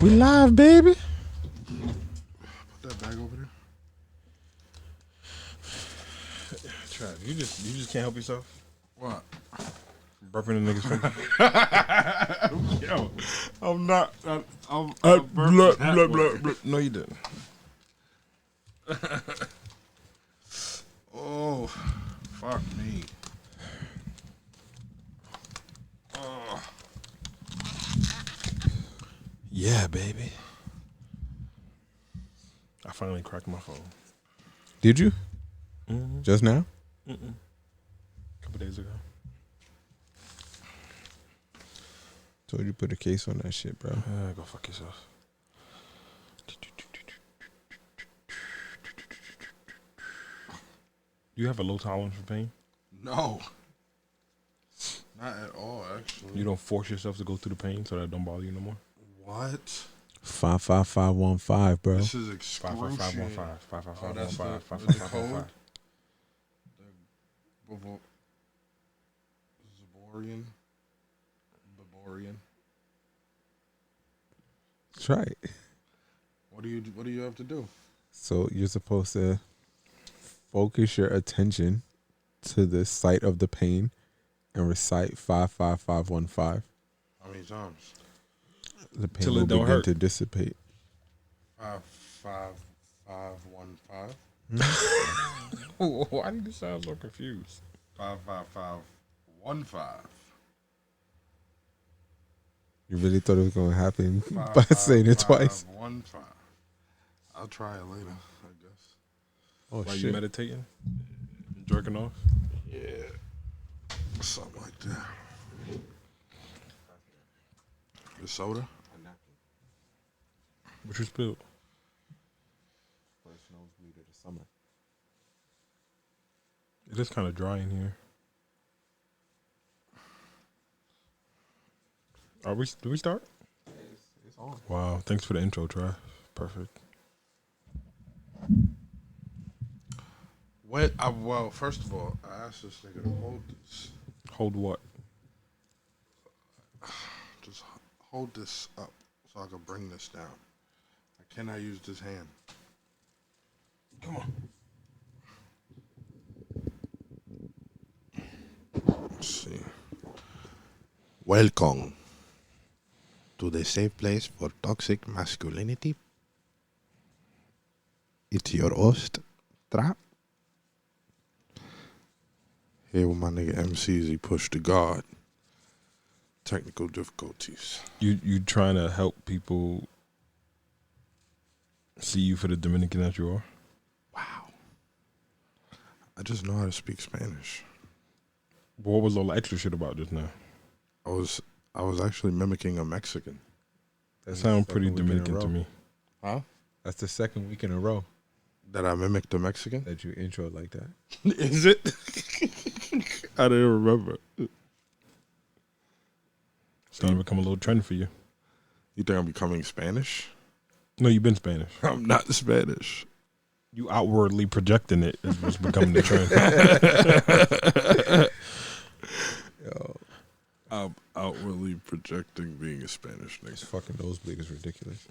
We live, baby. Put that bag over there. Trav, you just can't help yourself. What? Burping the niggas' face. Yo, I'm not. I'm Blah, blah, blah, blah. No, you didn't. Oh, fuck me. Oh. Yeah, baby. I finally cracked my phone. Did you? Mm-hmm. Just now? A couple days ago. Told you put a case on that shit, bro. Go fuck yourself. You have a low tolerance for pain? No. Not at all, actually. You don't force yourself to go through the pain so that it don't bother you no more? What? 55515, bro. This is excruciating. 55515. That's the 55515. code? Zaborian. That's right. What do you have to do? So you're supposed to focus your attention to the site of the pain and recite 55515. How many times? The pain Till it will don't begin hurt. Oh, to dissipate. 55515. Why do you sound so confused? 55515. You really thought it was going to happen by saying it twice? 55515. I'll try it later, I guess. Oh, Like shit. you meditating? Jerking off? Yeah. Something like that. The soda? What you spilled? First nosebleed of the summer. It is kind of dry in here. Do we start? It's on. Wow, thanks for the intro, Trav. Perfect. Well, first of all, I asked this nigga to hold this. Hold what? Just hold this up so I can bring this down. I cannot use this hand. Come on. Let's see. Welcome to the safe place for toxic masculinity. It's your host, Trap. Here with my nigga MCs, he pushed the guard. Technical difficulties. You trying to help people see you for the Dominican that you are? Wow. I just know how to speak Spanish. What was all the extra shit about just now? I was actually mimicking a Mexican. That sounds pretty Dominican to me. Huh? That's the second week in a row That I mimicked a Mexican? that you introed like that. Is it? I didn't remember. Starting to become a little trend for you. You think I'm becoming Spanish? No, you've been Spanish. I'm not Spanish. You outwardly projecting it is what's becoming the trend. Yo, I'm outwardly projecting being a Spanish this nigga. fucking nosebleed is ridiculous.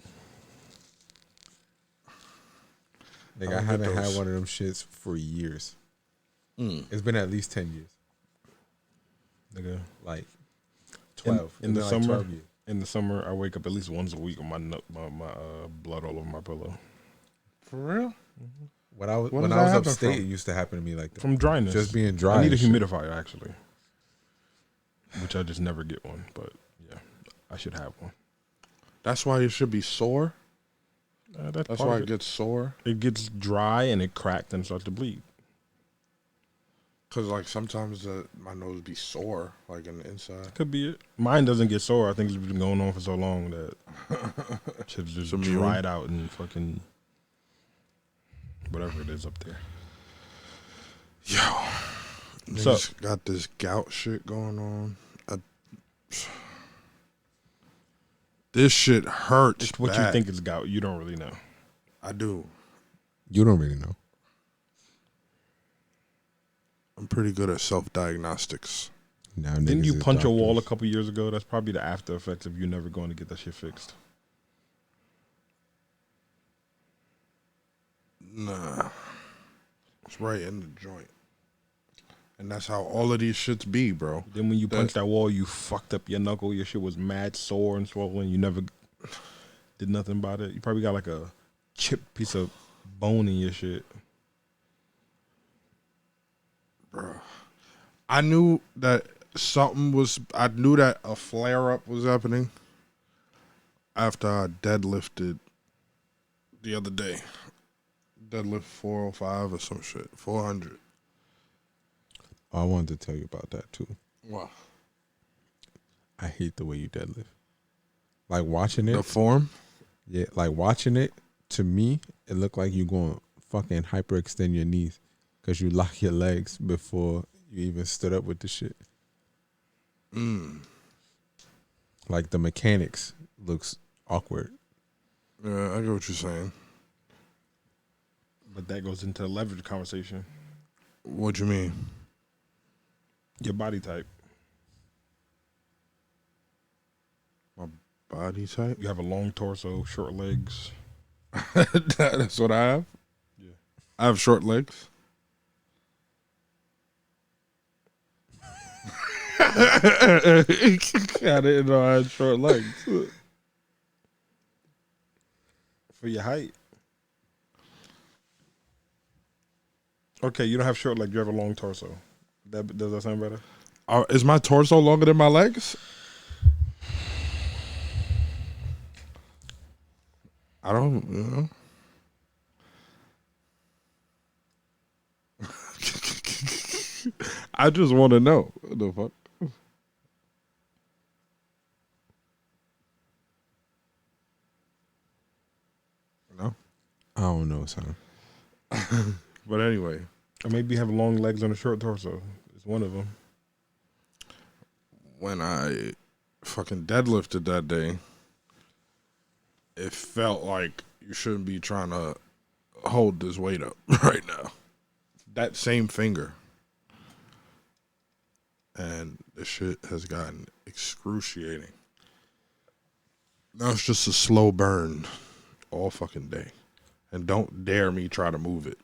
I Nigga, I don't haven't get had those. one of them shits for years. Mm. It's been at least 10 years. Nigga. Like 12. In the It's been summer? 12 years. In the summer, I wake up at least once a week with my blood all over my pillow. For real? When I was When when did I that was happen upstate, from? it used to happen to me like that. From dryness. Just being dry. I need a and shit. humidifier, actually. Which I just never get one. But, yeah, I should have one. That's why you should be sore? That's That's part why of it gets sore? It gets dry and it cracked and starts to bleed. Because, like, sometimes my nose be sore, like, in the inside. Could be it. Mine doesn't get sore. I think it's been going on for so long that shit's just It's immune. dried out and fucking whatever it is up there. Yo. What's up? Niggas got this gout shit going on. This shit hurts It's what bad. you think is gout. You don't really know. I do. You don't really know. I'm pretty good at self-diagnostics. Now Didn't niggas you is punch a wall a doctors. couple years ago? That's probably the after effects of you never going to get that shit fixed. Nah. It's right in the joint. And that's how all of these shits be, bro. Then when you punched that wall, you fucked up your knuckle. Your shit was mad sore and swollen. You never did nothing about it. You probably got like a chipped piece of bone in your shit. Bro. I knew that I knew that a flare-up was happening after I deadlifted the other day. Deadlift 405 or some shit. 400. I wanted to tell you about that too. Wow. I hate the way you deadlift. Like watching it. The form? Yeah, like watching it, to me, it looked like you going to fucking hyperextend your knees because you lock your legs before you even stood up with the shit. Like the mechanics looks awkward. Yeah, I get what you're saying. But that goes into the leverage conversation. What you mean? Your body type. My body type? You have a long torso, short legs. That's what I have? Yeah. I have short legs. I didn't know I had short legs. For your height. Okay, you don't have short legs. You have a long torso. Does that sound better? Is my torso longer than my legs? I don't know. I just want to know. What the fuck? No? I don't know, son. But anyway. Or maybe you have long legs on a short torso. It's one of them. When I fucking deadlifted that day, it felt like you shouldn't be trying to hold this weight up right now. That same finger. And the shit has gotten excruciating. Now it's just a slow burn all fucking day. And don't dare me try to move it.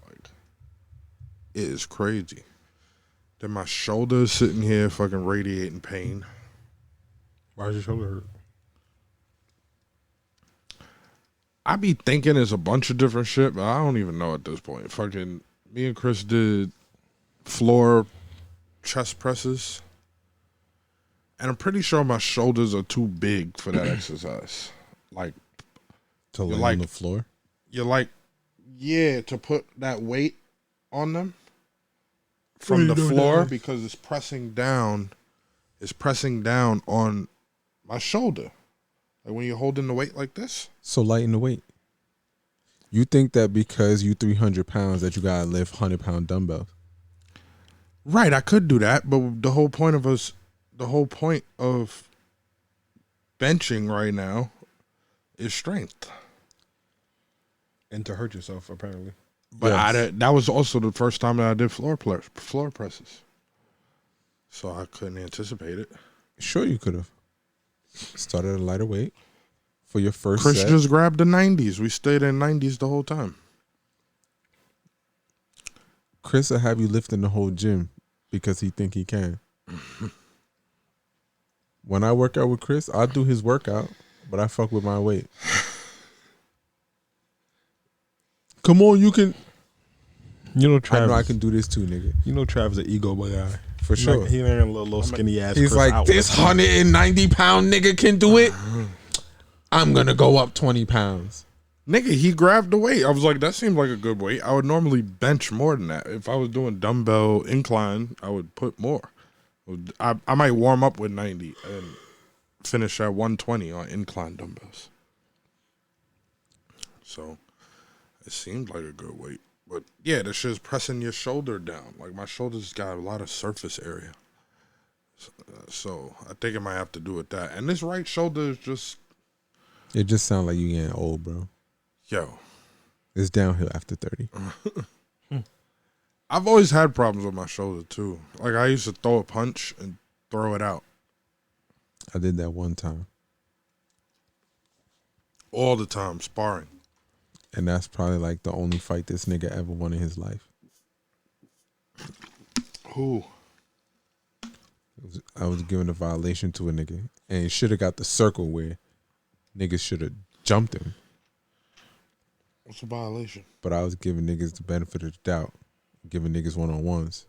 Like, it is crazy. Then my shoulder is sitting here fucking radiating pain. Why does your shoulder hurt? I be thinking it's a bunch of different shit, but I don't even know at this point. Fucking me and Chris did floor chest presses. And I'm pretty sure my shoulders are too big for that exercise. Like, To lay on the floor? you're like, yeah, to put that weight on them from the floor because it's pressing down. It's pressing down on my shoulder. Like when you're holding the weight like this. So lighten the weight. You think that because you 300 pounds that you gotta lift 100-pound dumbbells? Right, I could do that, but the whole point of benching right now is strength. And to hurt yourself, apparently. But Yes. that was also the first time that I did floor presses. So I couldn't anticipate it. Sure, you could have started at a lighter weight for your first Chris set. just grabbed the 90s. We stayed in 90s the whole time. Chris will have you lifting the whole gym because he think he can. When I work out with Chris, I'll do his workout, but I fuck with my weight. Come on, you can. You know, Travis. I know I can do this too, nigga. You know, Travis an ego guy. For sure. Like, he ain't a little skinny ass. He's Chris like, out this with 190-pound nigga can do it. I'm going to go up 20 pounds. Nigga, he grabbed the weight. I was like, that seemed like a good weight. I would normally bench more than that. If I was doing dumbbell incline, I would put more. I might warm up with 90 and finish at 120 on incline dumbbells. So it seemed like a good weight. But yeah, the shit's pressing your shoulder down. Like my shoulder's got a lot of surface area. So I think I might have to do with that. And this right shoulder is just... It just sounds like you getting old, bro. Yo. It's downhill after 30. I've always had problems with my shoulder too. Like I used to throw a punch and throw it out. I did that one time. All the time, sparring. And that's probably like the only fight this nigga ever won in his life. Who? I was giving a violation to a nigga, and he should have got the circle where niggas should have jumped him. What's a violation? But I was giving niggas the benefit of the doubt, giving niggas one-on-ones.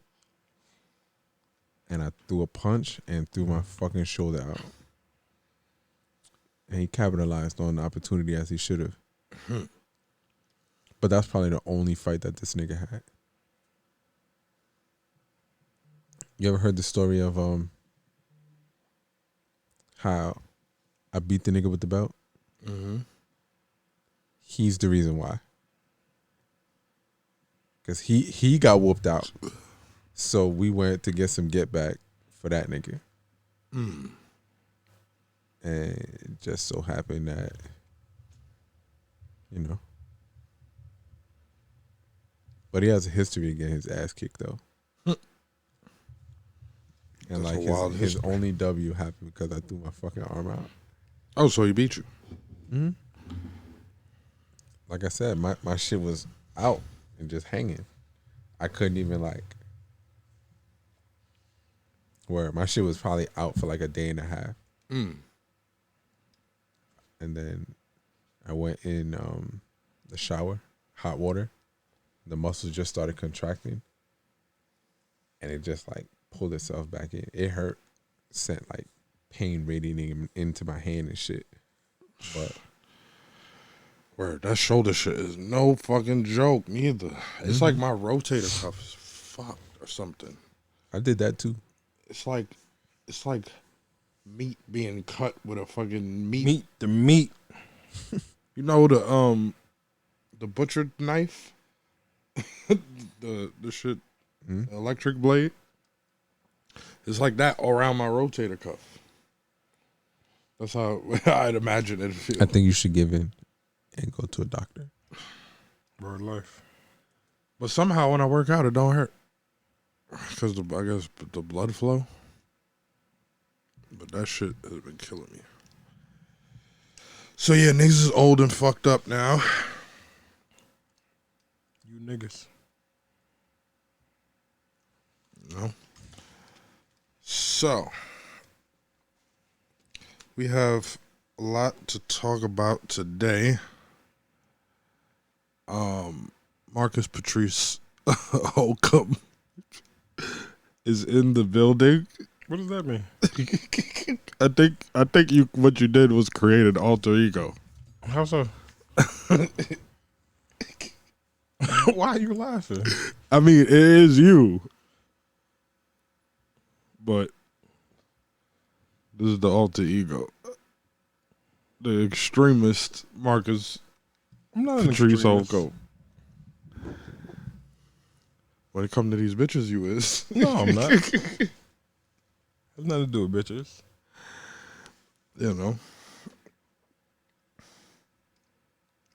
And I threw a punch and threw my fucking shoulder out. And he capitalized on the opportunity as he should have. But that's probably the only fight that this nigga had. You ever heard the story of how I beat the nigga with the belt? Mm-hmm. He's the reason why. Because he got whooped out. So we went to get some get back for that nigga. Mm. And it just so happened that, you know. But he has a history of getting his ass kicked, though. And That's like a wild his history. only W happened because I threw my fucking arm out. Oh, so he beat you? Mm-hmm. Like I said, my shit was out and just hanging. I couldn't even my shit was probably out for like a day and a half. Mm. And then I went in the shower, hot water. The muscles just started contracting. And it just like pulled itself back in. It hurt, sent like pain radiating into my hand and shit. But Word, that shoulder shit is no fucking joke neither. It's like my rotator cuff is fucked or something. I did that too. It's like meat being cut with a fucking meat. Meat, the meat. You know the butcher knife, the shit, electric blade. It's like that around my rotator cuff. That's how I'd imagine it feel. I think you should give in and go to a doctor. Word life. But somehow when I work out, it don't hurt. Because I guess the blood flow. But that shit has been killing me. So yeah, niggas is old and fucked up now. You niggas. You know? So, we have a lot to talk about today. Marcus Patrice Holcomb is in the building. What does that mean? I think you what you did was create an alter ego. How so? Why are you laughing? I mean, it is you. But this is the alter ego. The extremist Marcus I'm not an Patrice extremist. Holcomb. When it comes to these bitches, you is. No, I'm not. Has nothing to do with bitches. You know.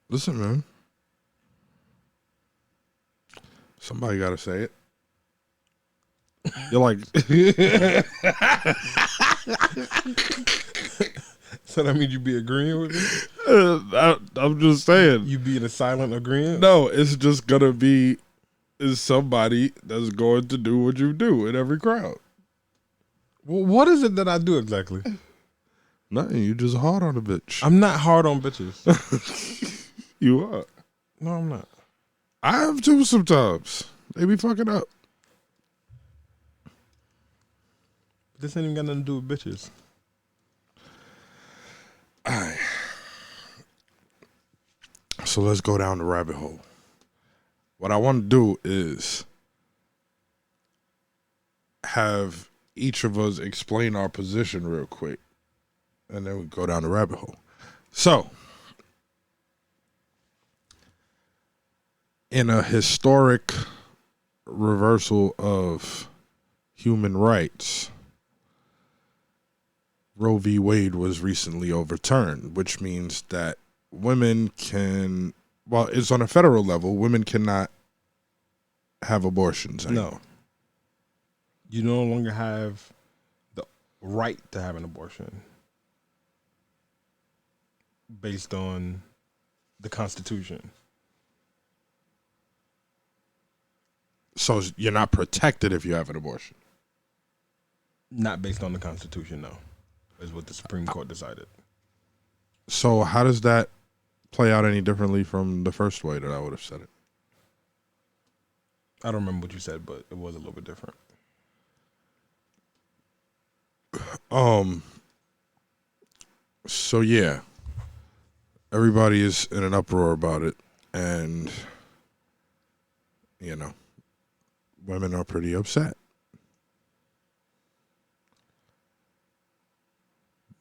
Listen, man. Somebody got to say it. You're like, So that means you be agreeing with me? I'm just saying. You be in a silent agreement? No, it's just gonna be is somebody that's going to do what you do in every crowd. Well, what is it that I do exactly? Nothing. You just hard on a bitch. I'm not hard on bitches. You are. No, I'm not. I have too sometimes. They be fucking up. This ain't even got nothing to do with bitches. Alright. So let's go down the rabbit hole. What I want to do is have each of us explain our position real quick. And then we go down the rabbit hole. So, in a historic reversal of human rights, Roe v. Wade was recently overturned, which means that women can, well, it's on a federal level, women cannot have abortions anymore. No. You no longer have the right to have an abortion based on the Constitution. So you're not protected if you have an abortion. Not based on the Constitution, no. Is what the Supreme Court decided. So how does that play out any differently from the first way that I would have said it? I don't remember what you said, but it was a little bit different. So yeah, everybody is in an uproar about it, and you know, women are pretty upset.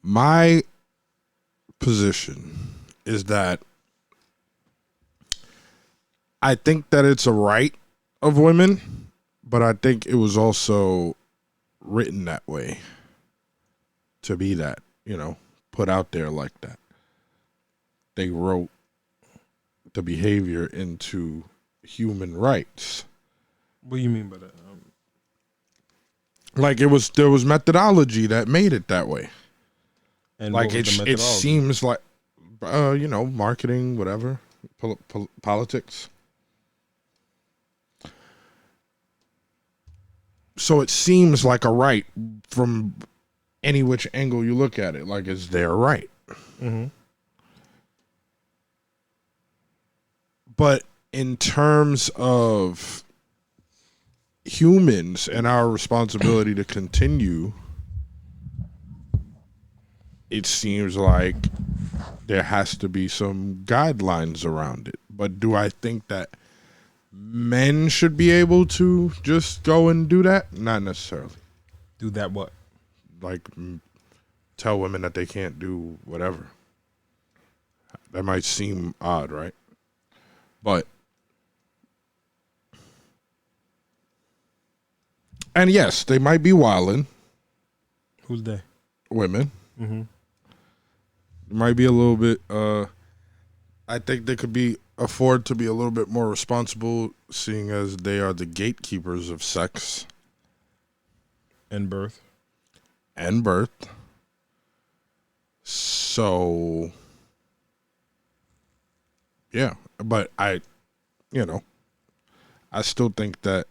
My position is that I think that it's a right of women, but I think it was also written that way to be that, you know, put out there like that. They wrote the behavior into human rights. What do you mean by that? Like there was methodology that made it that way. And Like what was the it methodology? seems like, you know, marketing, whatever, politics. So it seems like a right from any which angle you look at it. Like it's their right. Mm-hmm. But in terms of humans and our responsibility to continue, it seems like there has to be some guidelines around it. But do I think that men should be able to just go and do that? Not necessarily. Do that what? Like tell women that they can't do whatever. That might seem odd, right? But and yes, they might be wildin'. Who's they? Women. Mm-hmm. Might be a little bit I think they could be afford to be a little bit more responsible, seeing as they are the gatekeepers of sex And birth. and birth. So yeah, but I still think that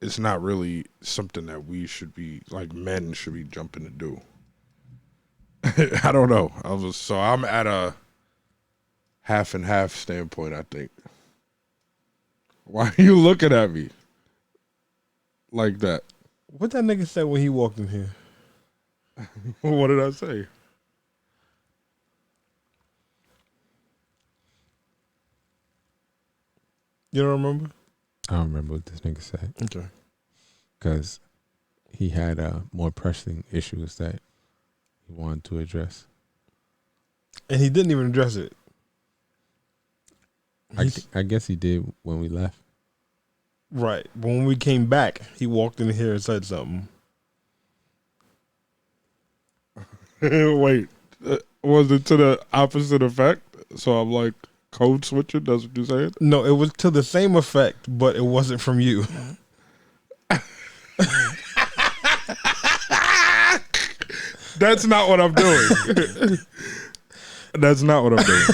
it's not really something that we should be, like, men should be jumping to do. I don't know. I'm at a half and half standpoint, I think. Why are you looking at me like that? What that nigga said when he walked in here? What did I say? You don't remember? I don't remember what this nigga said Okay. because he had more pressing issues that he wanted to address. And he didn't even address it. I guess he did when we left. Right. When we came back, he walked in here and said something. Wait, was it to the opposite effect? So I'm like code switching. That's what you saying? No, it was to the same effect, but it wasn't from you. That's not what I'm doing. That's not what I'm doing.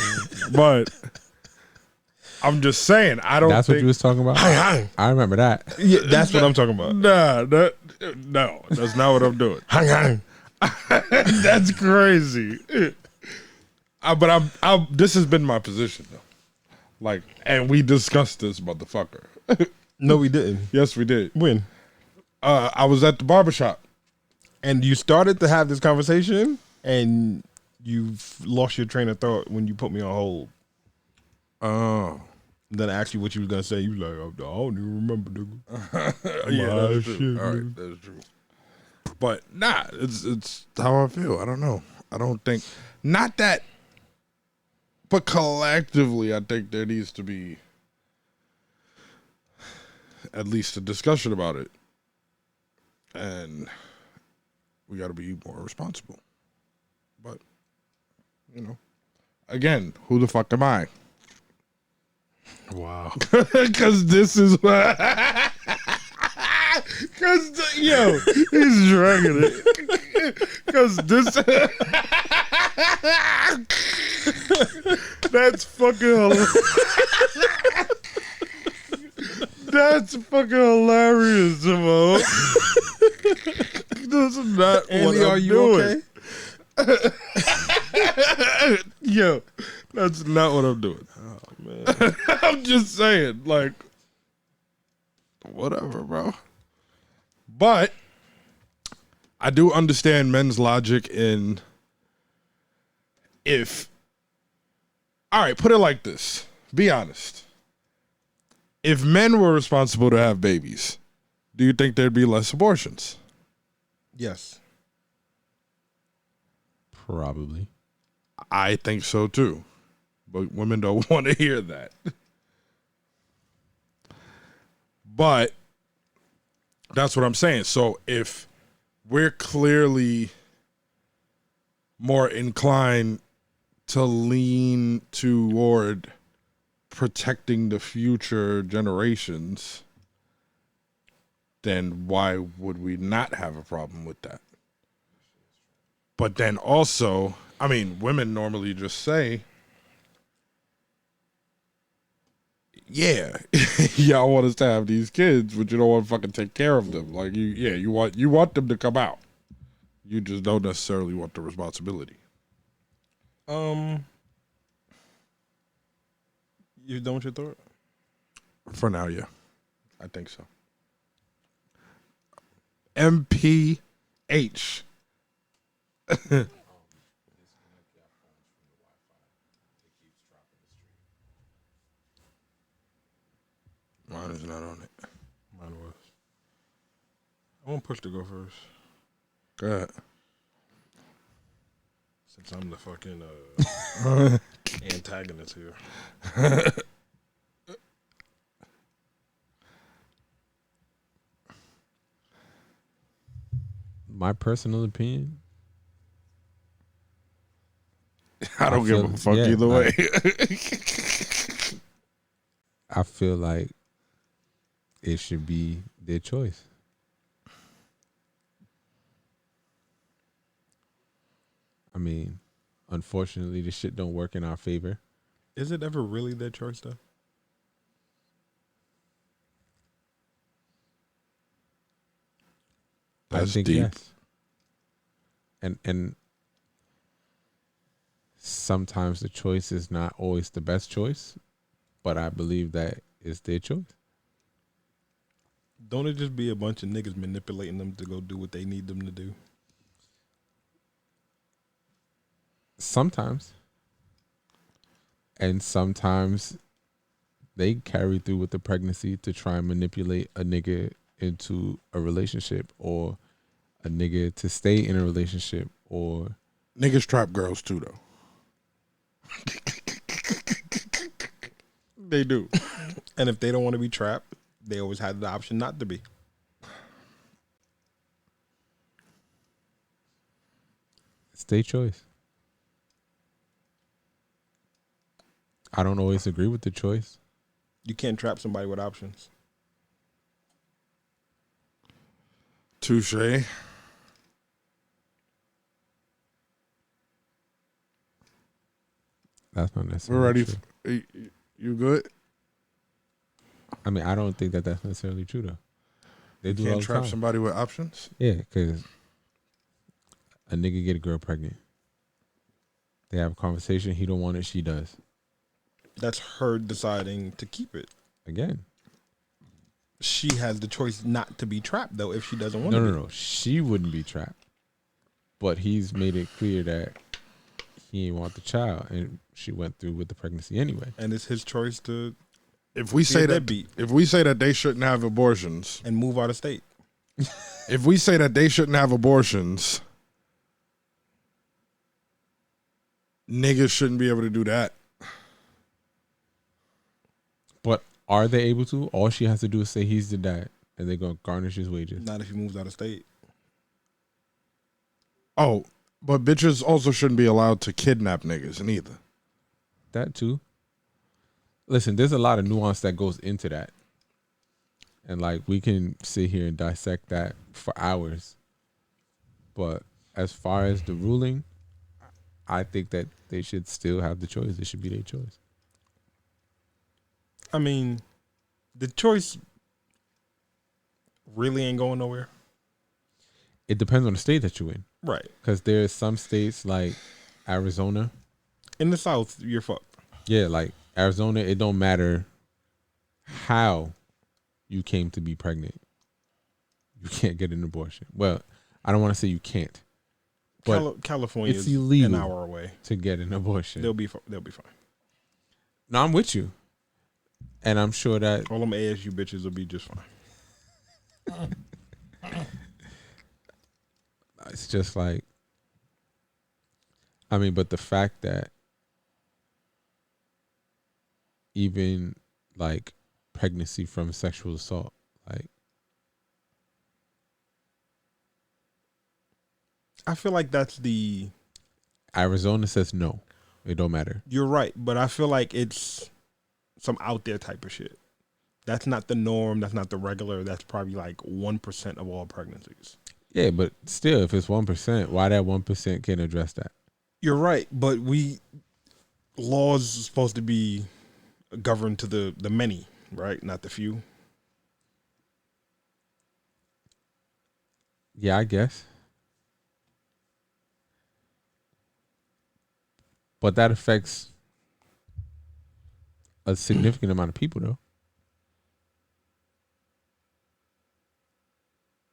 But I'm just saying, I don't That's think... what you was talking about? I remember that. Yeah, that's what I'm talking about. No, that's not what I'm doing. That's crazy. But this has been my position, though. Like, and we discussed this, motherfucker. No, we didn't. Yes, we did. When? I was at the barbershop. And you started to have this conversation, and you lost your train of thought when you put me on hold. Oh. Then I asked you what you was going to say. You was like, I don't even remember, nigga. Yeah, that's true. All right, that's true. But nah, it's how I feel. I don't know. I don't think, not that, but collectively, I think there needs to be at least a discussion about it, and we got to be more responsible. But again, who the fuck am I? Wow. Because this is what. Because, he's dragging it. Because this. That's fucking hilarious. That's fucking hilarious, Simone. That's not Andy, what are I'm you doing. okay? Yo, that's not what I'm doing. Oh man. I'm just saying, like, whatever, bro. But I do understand men's logic in if. All right, put it like this. Be honest. If men were responsible to have babies, do you think there'd be less abortions? Yes. Probably. I think so too. But women don't want to hear that. But that's what I'm saying. So if we're clearly more inclined to lean toward protecting the future generations, then why would we not have a problem with that? But then also, I mean, women normally just say, yeah, y'all want us to have these kids, but you don't want to fucking take care of them. Like you want them to come out. You just don't necessarily want the responsibility. You done with your thought? For now, yeah. I think so. MPH. Mine is not on it. Mine was. I want Push to go first. Go ahead. Since I'm the fucking antagonist here. My personal opinion, I don't give a fuck yeah, either way. I feel like it should be their choice. I mean, unfortunately, this shit don't work in our favor. Is it ever really their choice though? That's I think deep. yes. And sometimes the choice is not always the best choice, but I believe that it's their choice. Don't it just be a bunch of niggas manipulating them to go do what they need them to do? Sometimes. And sometimes they carry through with the pregnancy to try and manipulate a nigga into a relationship, or a nigga to stay in a relationship, or Niggas trap girls too, though. They do. And if they don't want to be trapped, they always had the option not to be. it's their choice. I don't always agree with the choice. You can't trap somebody with options. Touche. That's not necessarily We're ready. true. You good? I mean, I don't think that that's necessarily true, though. They do it all Can't the trap time. somebody with options? Yeah, because a nigga get a girl pregnant. They have a conversation. He don't want it. She does. That's her deciding to keep it. Again. She has the choice not to be trapped, though, if she doesn't want to be. No. She wouldn't be trapped. But he's made it clear that he didn't want the child, and she went through with the pregnancy anyway. And it's his choice to If we Be a say that, deadbeat. if we say that they shouldn't have abortions, and move out of state. if we say that they shouldn't have abortions, niggas shouldn't be able to do that. But are they able to? All she has to do is say he's the dad, and they're going to garnish his wages. Not if he moves out of state. Oh, but bitches also shouldn't be allowed to kidnap niggas neither. That too. Listen, there's a lot of nuance that goes into that. And like, we can sit here and dissect that for hours. But as far as the ruling, I think that they should still have the choice. It should be their choice. I mean, the choice really ain't going nowhere. It depends on the state that you're in. Right. Because there's some states like Arizona. In the South, you're fucked. Yeah, like Arizona, it don't matter how you came to be pregnant. You can't get an abortion. Well, I don't want to say you can't. But California it's is illegal an hour away. to get an abortion. They'll be fine. No, I'm with you. And I'm sure that All them ASU bitches will be just fine. it's just like, I mean, but the fact that even like pregnancy from sexual assault, like, I feel like that's the... Arizona says no, it don't matter. You're right, but I feel like it's some out there type of shit. That's not the norm. That's not the regular. That's probably like 1% of all pregnancies. Yeah, but still, if it's 1%, why that 1% can't address that? You're right, but laws are supposed to be governed to the many, right? Not the few. Yeah, I guess. But that affects a significant amount of people, though.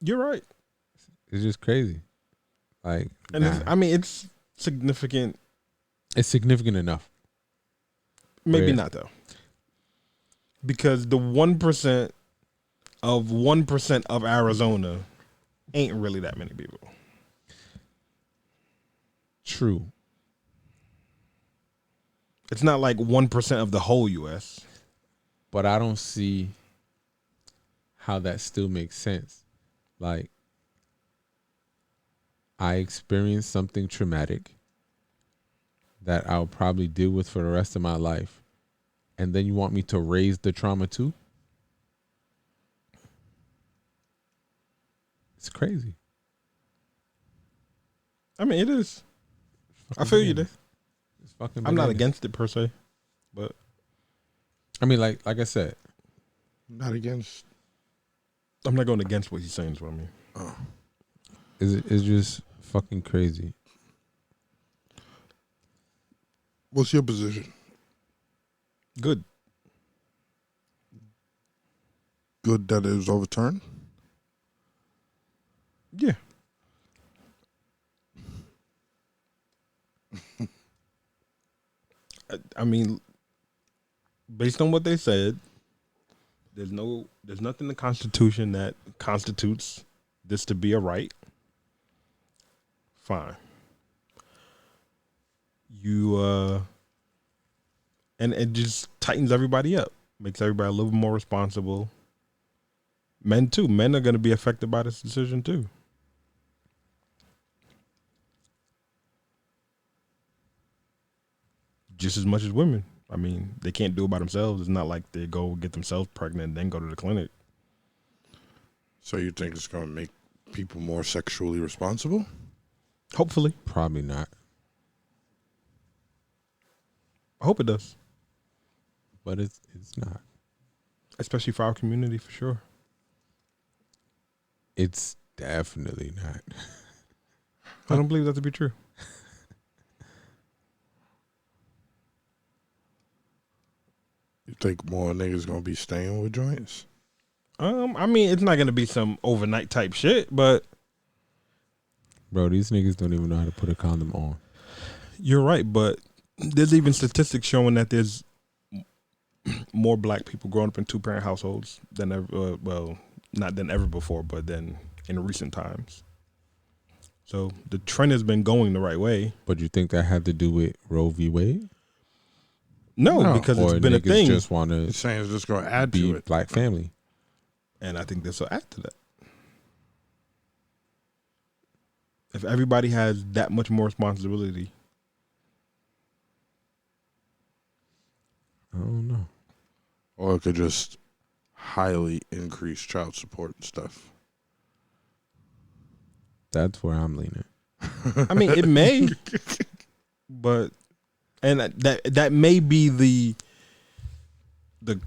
You're right. It's just crazy. Like, And it's significant. It's significant enough. Maybe Where- not, though. Because the 1% of Arizona ain't really that many people. True. It's not like 1% of the whole U.S. But I don't see how that still makes sense. Like, I experienced something traumatic that I'll probably deal with for the rest of my life. And then you want me to raise the trauma too? It's crazy. I mean, it is. I Fucking feel you there. bananas. It's fucking I'm not bananas. against it per se, but I mean, like I said, Not against. I'm not going against what he's saying is what I mean. it's just fucking crazy. What's your position? Good. Good that it was overturned? Yeah. I mean, based on what they said, there's nothing in the Constitution that constitutes this to be a right. Fine. And it just tightens everybody up, makes everybody a little more responsible. Men too. Men are going to be affected by this decision too. Just as much as women. I mean, they can't do it by themselves. It's not like they go get themselves pregnant and then go to the clinic. So you think it's going to make people more sexually responsible? Hopefully. Probably not. I hope it does. But it's not. Especially for our community, for sure. It's definitely not. I don't believe that to be true. You think more niggas going to be staying with joints? I mean, it's not going to be some overnight type shit, but Bro, these niggas don't even know how to put a condom on. you're right. But there's even statistics showing that there's more black people growing up in two-parent households than ever. Well, not than ever before, but then in recent times. So the trend has been going the right way. But you think that had to do with Roe v. Wade? No, because Or it's been a niggas thing. just want You're to saying it's just going to add be to it. black family. And I think this will add to that. If everybody has that much more responsibility, I don't know. Or it could just highly increase child support and stuff. That's where I'm leaning. I mean, it may, but that may be the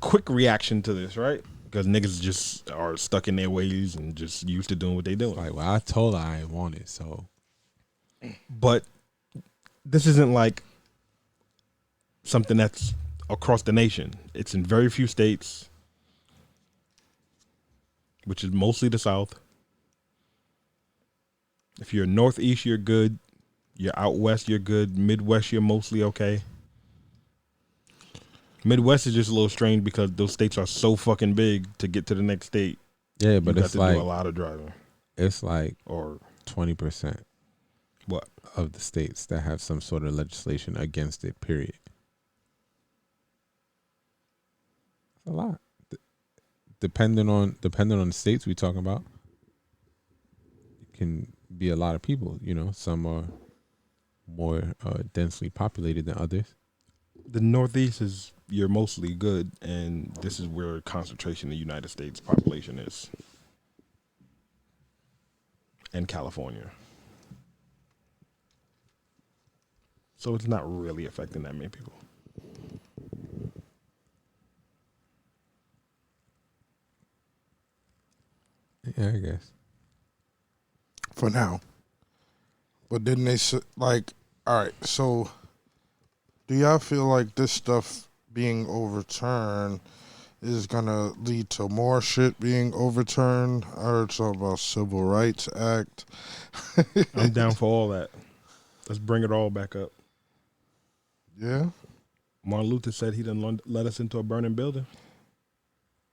quick reaction to this, right? Because niggas just are stuck in their ways and just used to doing what they doing. Like, well, I told her I ain't want it, so. But this isn't like something that's across the nation. It's in very few states, which is mostly the South. If you're Northeast, you're good. You're out West, you're good. Midwest, you're mostly okay. Midwest is just a little strange because those states are so fucking big to get to the next state. Yeah, but it's do like a lot of driving. It's like or 20%. What? Of the states that have some sort of legislation against it, period. That's a lot. Depending on the states we talking about, it can be a lot of people. You know, some are more densely populated than others. The Northeast is you're mostly good, and this is where concentration of the United States population is, and California. So it's not really affecting that many people. Yeah, I guess. For now. But didn't they like? All right. So, do y'all feel like this stuff being overturned is gonna lead to more shit being overturned? I heard something about Civil Rights Act. I'm down for all that. Let's bring it all back up. Yeah. Martin Luther said he didn't let us into a burning building.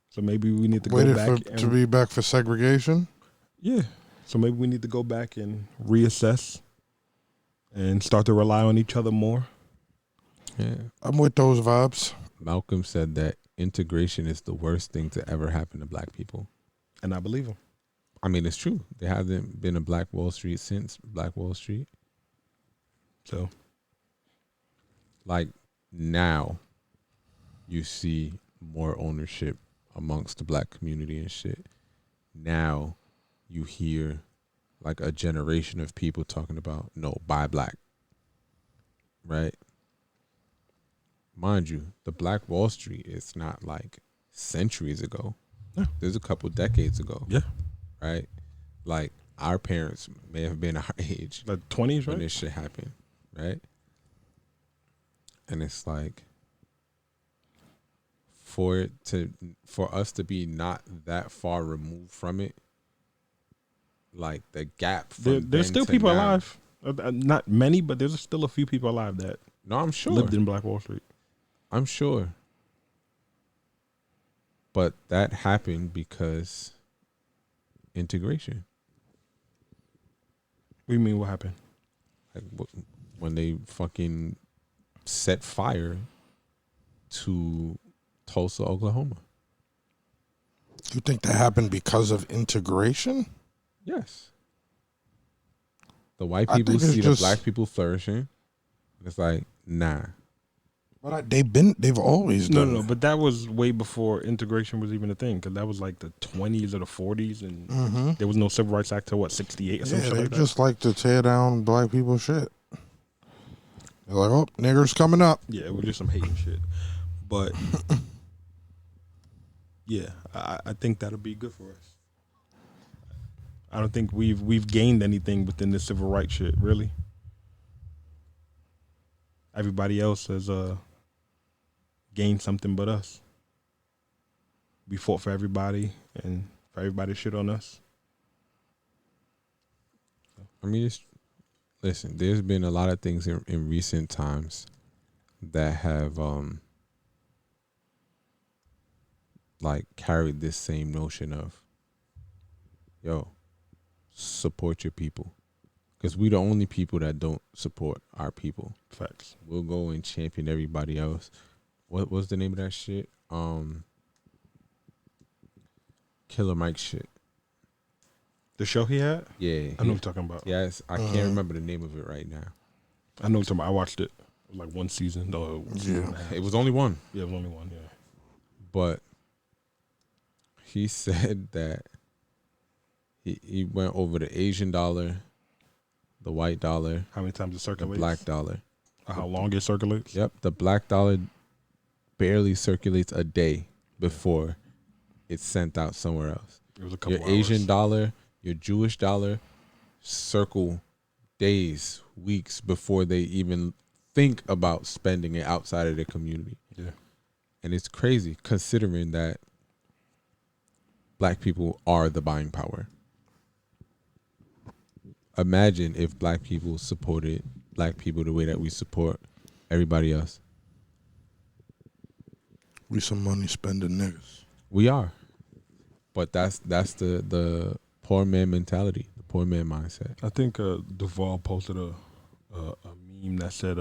So maybe we need to go back to be back for segregation. Yeah. So maybe we need to go back and reassess and start to rely on each other more. Yeah. I'm with those vibes. Malcolm said that integration is the worst thing to ever happen to black people. And I believe him. I mean, it's true. There hasn't been a Black Wall Street since Black Wall Street. So, like, now you see more ownership amongst the black community and shit. Now you hear like a generation of people talking about, no, buy black. Right? Mind you, the Black Wall Street is not like centuries ago. Yeah. There's a couple decades ago. Yeah. Right? Like, our parents may have been our age. Like 20s, when right? this shit happened. Right? And it's like, for us to be not that far removed from it, like the gap from there's still people now, alive. Not many, but there's still a few people alive that I'm sure lived in Black Wall Street. I'm sure. But that happened because integration. What do you mean, what happened? Like when they fucking set fire to Tulsa, Oklahoma. You think that happened because of integration? Yes. The white people see the black people flourishing. It's like, nah. But they've always done. No. But that was way before integration was even a thing, because that was like the 20s or the 40s, and there was no Civil Rights Act till what, 68 or something like that. They just like to tear down black people's shit. They're like, oh, niggers coming up. Yeah, it was just some hating shit. But yeah, I think that'll be good for us. I don't think we've gained anything within the civil rights shit, really. Everybody else has gained something but us. We fought for everybody, and for everybody to shit on us. I mean, listen, there's been a lot of things in recent times that have like carried this same notion of, yo, support your people. Because we the only people that don't support our people. Facts. We'll go and champion everybody else. What was the name of that shit? Killer Mike shit. The show he had? Yeah. I know what you're talking about. Yes, I can't remember the name of it right now. I know what you're talking about. I watched it. It was like one season, though. It was only one. Yeah, it was only one, yeah. But he said that he went over the Asian dollar, the white dollar, how many times it circulates? the black dollar. How long it circulates? Yep, the black dollar barely circulates a day before it's sent out somewhere else. It was a couple Your Asian hours. dollar, your Jewish dollar, circle days, weeks before they even think about spending it outside of their community. Yeah. And it's crazy considering that black people are the buying power. Imagine if black people supported black people the way that we support everybody else. We some money spending niggas. We are. But that's the poor man mentality, the poor man mindset. I think Duvall posted a meme that said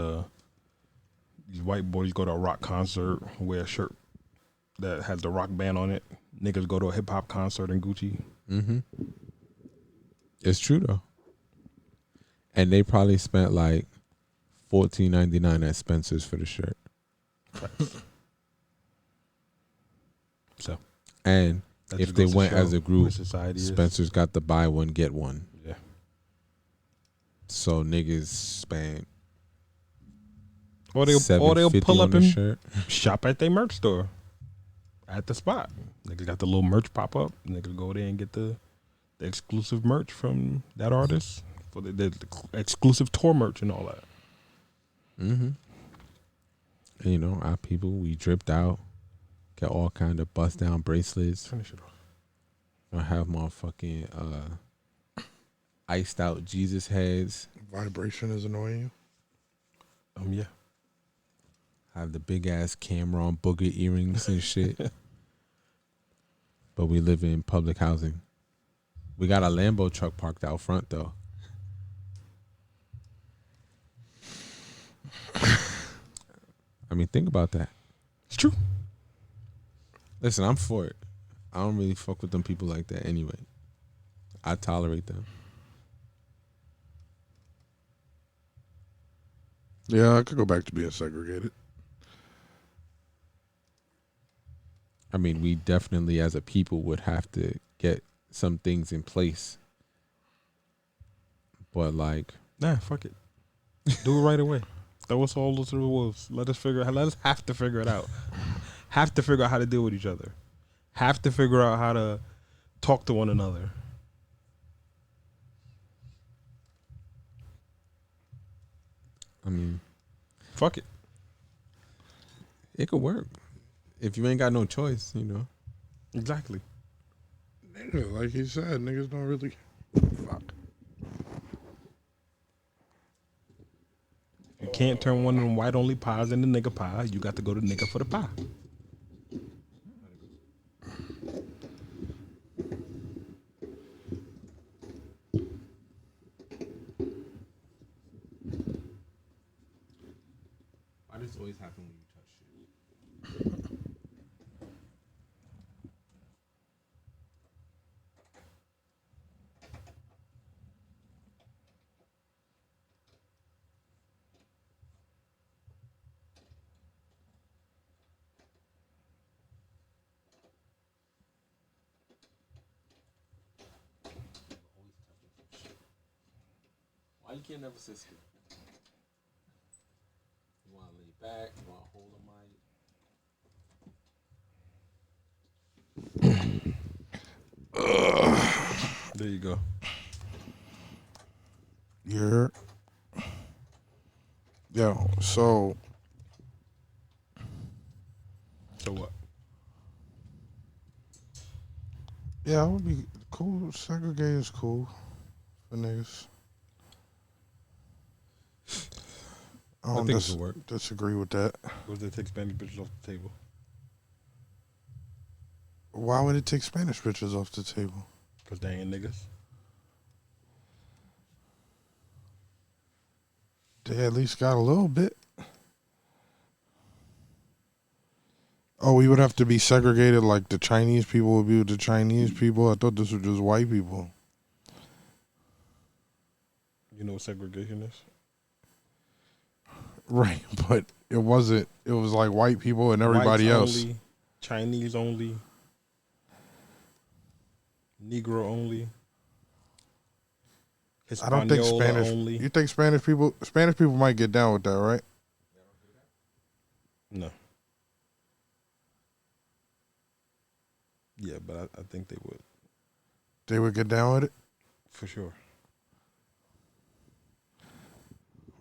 these white boys go to a rock concert, wear a shirt that has the rock band on it. Niggas go to a hip hop concert in Gucci. Mm-hmm. It's true though. And they probably spent like $14.99 at Spencer's for the shirt. So, and that if just they goes to went show as a group, where society is. Spencer's got the buy one get one. Yeah. So niggas spent Or they'll $7.50 pull on up the and shirt. shop at their merch store at the spot. Niggas got the little merch pop up. Niggas go there and get the exclusive merch from that artist for the exclusive tour merch and all that. Mm-hmm. And, you know, our people, we dripped out, get all kind of bust down bracelets. Finish it off. I have motherfucking iced out Jesus heads. Vibration is annoying you? Yeah. I have the big ass Cameron booger earrings and shit. But we live in public housing. We got a Lambo truck parked out front though. I mean, think about that. It's true. Listen, I'm for it. I don't really fuck with them people like that anyway. I tolerate them. Yeah, I could go back to being segregated. I mean, we definitely as a people would have to get some things in place. But like, Nah, fuck it. Do it right away. Throw us all to the wolves. Let us have to figure it out. Have to figure out how to deal with each other. Have to figure out how to talk to one another. I mean, Fuck it. it could work. If you ain't got no choice, you know. Exactly. Nigga, like he said, niggas don't really. Fuck. You can't turn one of them white only pies into nigga pie. You got to go to nigga for the pie. Why does this always happen when you touch shit? Why you can't never sit still? You want to lay back? You want to hold a mic? There you go. Yeah. Yo, so So what? yeah, it would be cool. Segregate is cool for niggas. I don't think it could work. disagree with that. Because they take Spanish bitches off the table. Why would it take Spanish bitches off the table? Because they ain't niggas. They at least got a little bit. Oh, we would have to be segregated like the Chinese people would be with the Chinese people? I thought this was just white people. You know what segregation is? Right, but it wasn't. It was like white people and everybody Whites else. Only, Chinese only. Negro only. I don't think Hispaniola Spanish. only. You think Spanish people might get down with that, right? No. Yeah, but I think they would. They would get down with it? For sure.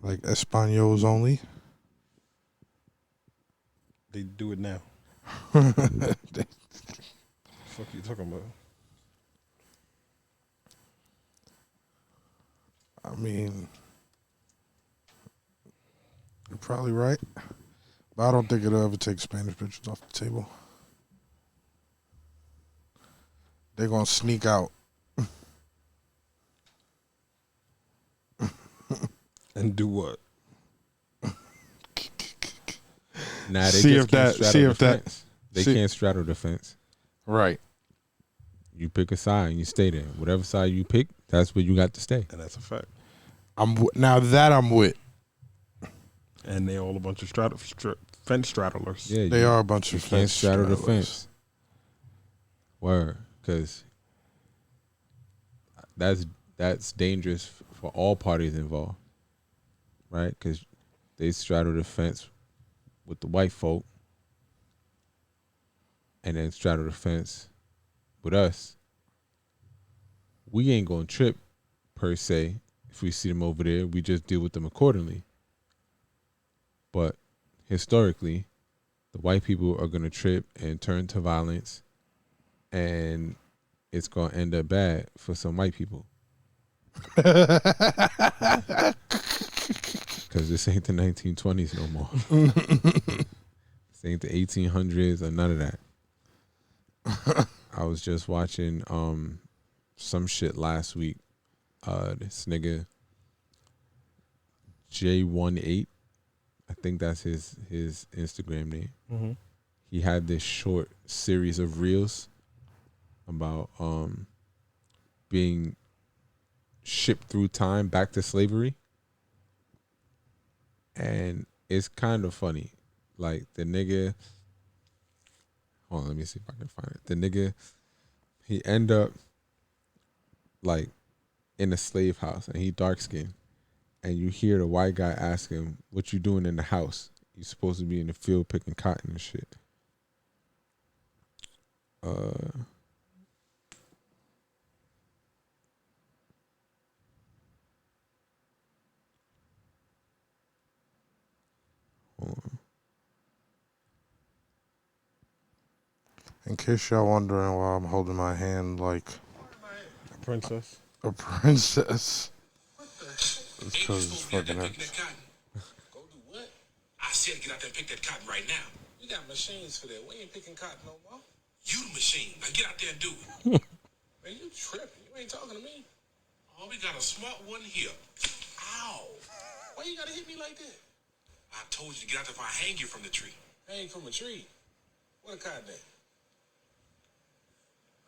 Like Españols only? They do it now. They- Fuck you talking about? I mean, you're probably right. But I don't think it'll ever take Spanish bitches off the table. They're going to sneak out. And do what? Nah, they See just if can't that- straddle see the if that- fence. They see- can't straddle the fence. Right. You pick a side and you stay there. Whatever side you pick, that's where you got to stay. And that's a fact. Now that I'm with. And they all a bunch of fence straddlers. Yeah, They are a bunch you of can't fence straddle the straddlers. fence. Word, because that's dangerous for all parties involved, right? Because they straddle the fence with the white folk, and then straddle the fence with us. We ain't gonna trip per se if we see them over there. We just deal with them accordingly. But historically, the white people are gonna trip and turn to violence, and it's gonna end up bad for some white people. Because this ain't the 1920s no more. This ain't the 1800s or none of that. I was just watching some shit last week. This nigga J18, I think that's his Instagram name. Mm-hmm. He had this short series of reels about being shipped through time back to slavery, and it's kind of funny. Like the nigga, hold on, let me see if I can find it. The nigga, he end up like in a slave house, and he dark skinned, and you hear the white guy ask him, "What you doing in the house? You supposed to be in the field picking cotton and shit." Hold on. In case y'all wondering why I'm holding my hand like Princess. a princess. It's Ain't you because it's supposed to be out fucking there picking hurts. that cotton? Go do what? I said get out there and pick that cotton right now. We got machines for that. We ain't picking cotton no more. You the machine. Now get out there and do it. Man, you tripping. You ain't talking to me. Oh, we got a smart one here. Ow. Why you gotta hit me like that? I told you to get out there if I hang you from the tree. Hang from a tree? What a cotton at?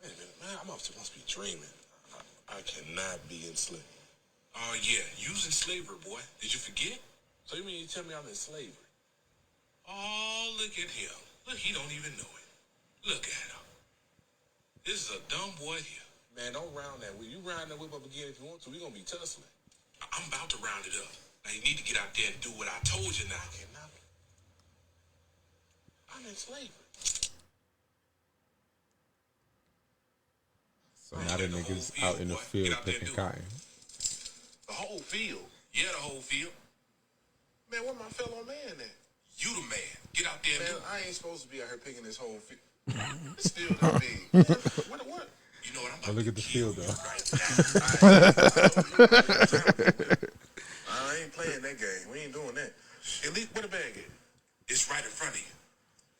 Wait a minute, man. I must be dreaming. I cannot be enslaved. Oh, yeah. Using slavery, boy. Did you forget? So you mean you tell me I'm in slavery? Oh, look at him. Look, he don't even know it. Look at him. This is a dumb boy here. Man, don't round that whip. You round that whip up again if you want to. We're going to be tussling. I'm about to round it up. Now, you need to get out there and do what I told you now. I cannot. I'm in slavery. So now the niggas out in the field picking cotton. The whole field? Yeah, the whole field. Man, where my fellow man at? You the man. Get out there and do it. I ain't supposed to be out here picking this whole field. It's still that big. Man, what? You know what? I'm about Look to at the kill field, you though. right now. I ain't playing that game. We ain't doing that. At least, where the bag at? It's right in front of you.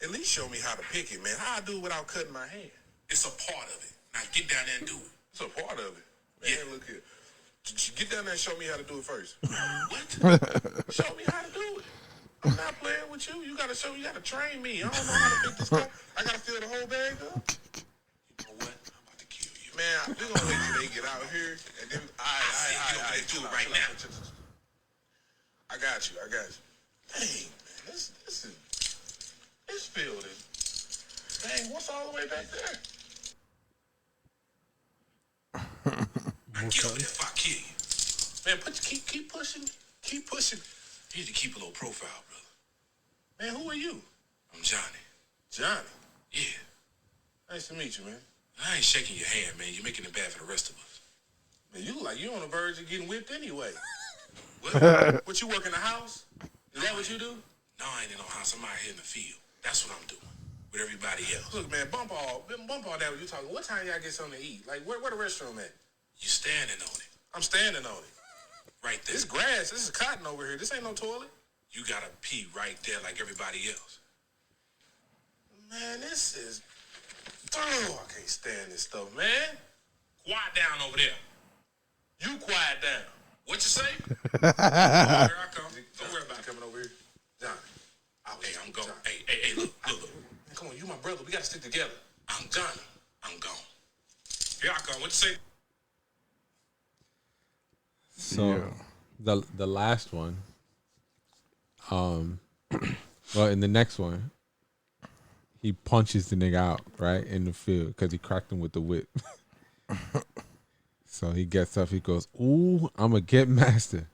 At least show me how to pick it, man. How I do it without cutting my hand. It's a part of it. Now get down there and do it. It's a part of it. Man, yeah. Look here. Get down there and show me how to do it first. What? Show me how to do it. I'm not playing with you. You gotta train me. I don't know how to pick this up. I gotta fill the whole bag up. You know what? I'm about to kill you. Man, we're gonna wait till they get out here and then I do it right now. I got you. Dang, man, this field is dang, what's all the way back there? I get over there if I kill you. Man, keep pushing. Keep pushing. You need to keep a low profile, brother. Man, who are you? I'm Johnny. Johnny? Yeah. Nice to meet you, man. I ain't shaking your hand, man. You're making it bad for the rest of us. Man, you look like you on the verge of getting whipped anyway. What, you work in the house? Is that what you do? No, I ain't in no house. I'm out here in the field. That's what I'm doing with everybody else. Look, man, bump all that when you talking. What time y'all get something to eat? Like, where the restroom at? You standing on it. I'm standing on it. Right there. This grass. This is cotton over here. This ain't no toilet. You gotta pee right there like everybody else. Man, this is... Oh, I can't stand this stuff, man. Quiet down over there. You quiet down. What you say? Here I come. Don't worry about coming over here. John. Hey, I'm going. Hey, look. Come on, you my brother. We gotta stick together. I'm gone. Here I come. What you say? So the last one, well, in the next one, he punches the nigga out right in the field because he cracked him with the whip. So he gets up. He goes, "Ooh, I'm gonna get master.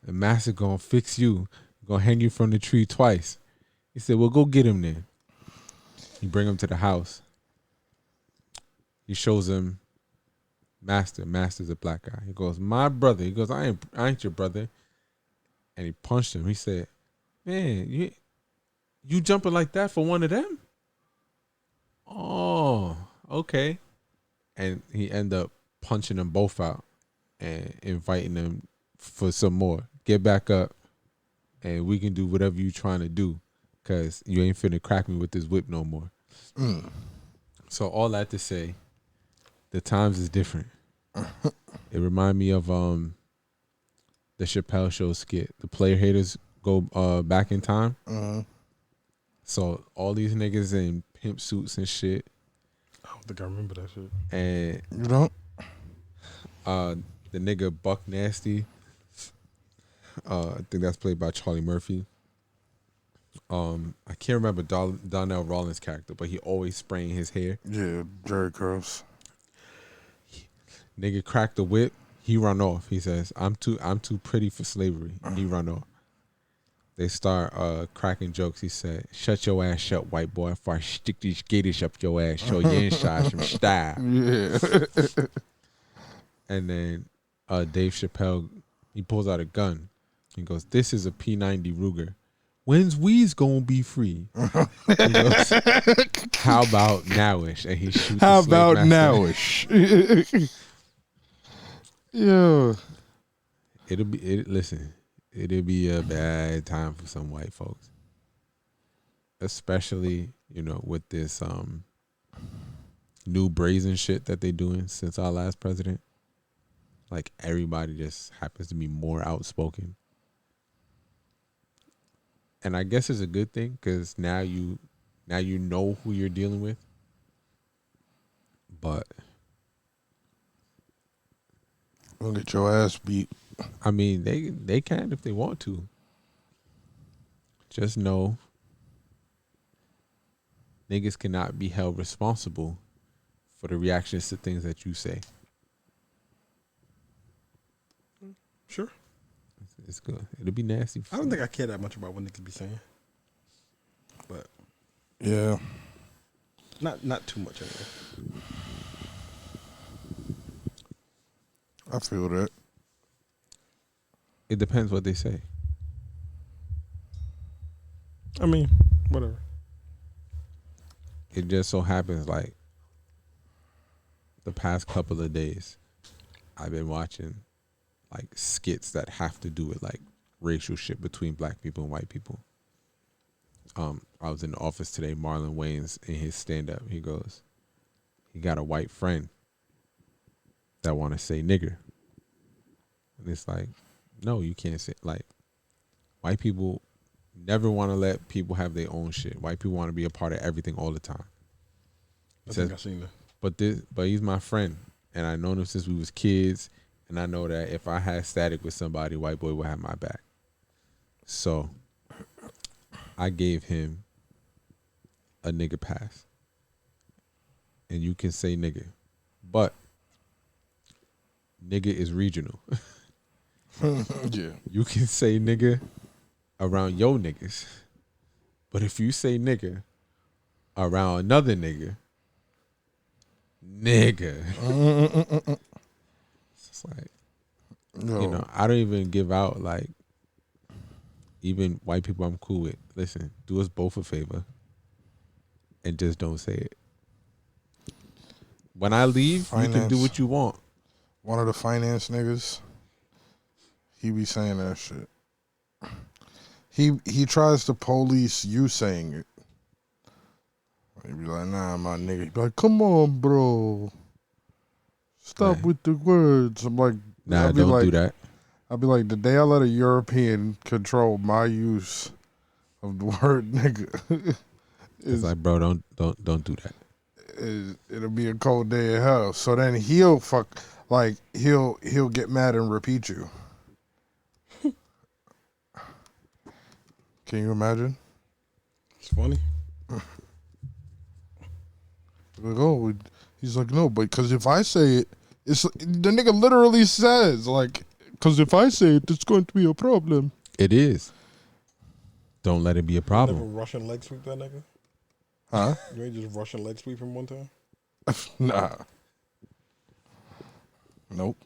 The master gonna fix you. Gonna hang you from the tree twice." He said, "Well, go get him then." You bring him to the house. He shows him Master. Master's a black guy. He goes, "My brother." He goes, I ain't your brother." And he punched him. He said, "Man, you jumping like that for one of them?" "Oh, okay." And he ended up punching them both out and inviting them for some more. "Get back up and we can do whatever you trying to do because you ain't finna crack me with this whip no more." So all that to say, the times is different. It remind me of the Chappelle Show skit. The player haters go back in time. So all these niggas in pimp suits and shit. I don't think I remember that shit. And You don't? the nigga Buck Nasty. I think that's played by Charlie Murphy. I can't remember Donnell Rawlins' character, but he always spraying his hair. Yeah, Jerry Curls. Nigga cracked the whip. He run off. He says, I'm too pretty for slavery." He run off. They start cracking jokes. He said, "Shut your ass shut, white boy, before I stick these gators up your ass. Show you inside some style." Yeah. And then Dave Chappelle, he pulls out a gun. He goes, "This is a P90 Ruger. When's we's gonna be free?" He goes, "How about nowish?" And he shoots. How the slave about master. nowish? Yeah. It'll be a bad time for some white folks, especially with this new brazen shit that they doing since our last president. Like everybody just happens to be more outspoken, and I guess it's a good thing because now you know who you're dealing with. But Gonna get your ass beat. I mean, they can if they want to. Just know niggas cannot be held responsible for the reactions to things that you say. Sure. It's good. It'll be nasty. I don't think I care that much about what niggas be saying. But Yeah. not too much anyway. I feel that. It depends what they say. I mean, whatever. It just so happens like the past couple of days, I've been watching like skits that have to do with like racial shit between black people and white people. I was in the office today. Marlon Wayans in his stand up, he goes, he got a white friend that want to say nigger, and it's like, no, you can't say. Like, white people never want to let people have their own shit. White people want to be a part of everything all the time. I think I've seen that. But he's my friend, and I known him since we was kids, and I know that if I had static with somebody, white boy would have my back. So I gave him a nigga pass, and you can say nigga, but nigga is regional. Yeah. You can say nigga around your niggas, but if you say nigga around another nigga, nigga. It's like, Yo, you know, I don't even give out like even white people I'm cool with. Listen, do us both a favor and just don't say it. When I leave, you can do Finance. what you want. One of the finance niggas, he be saying that shit. He tries to police you saying it. He be like, nah, my nigga. He be like, come on, bro. Stop Right. with the words. I'm like, Nah, don't do that. I'll be like, the day I let a European control my use of the word nigga, It's like, bro, don't do that. it'll be a cold day in hell. So then he'll get mad and repeat you. Can you imagine? It's funny. Like, oh, he's like, no, but because if I say it, it's the nigga literally says like, because if I say it, it's going to be a problem. It is. Don't let it be a Never problem. Russian leg sweep that nigga? Huh? You ain't just Russian leg sweep him one time? Nah. Nope.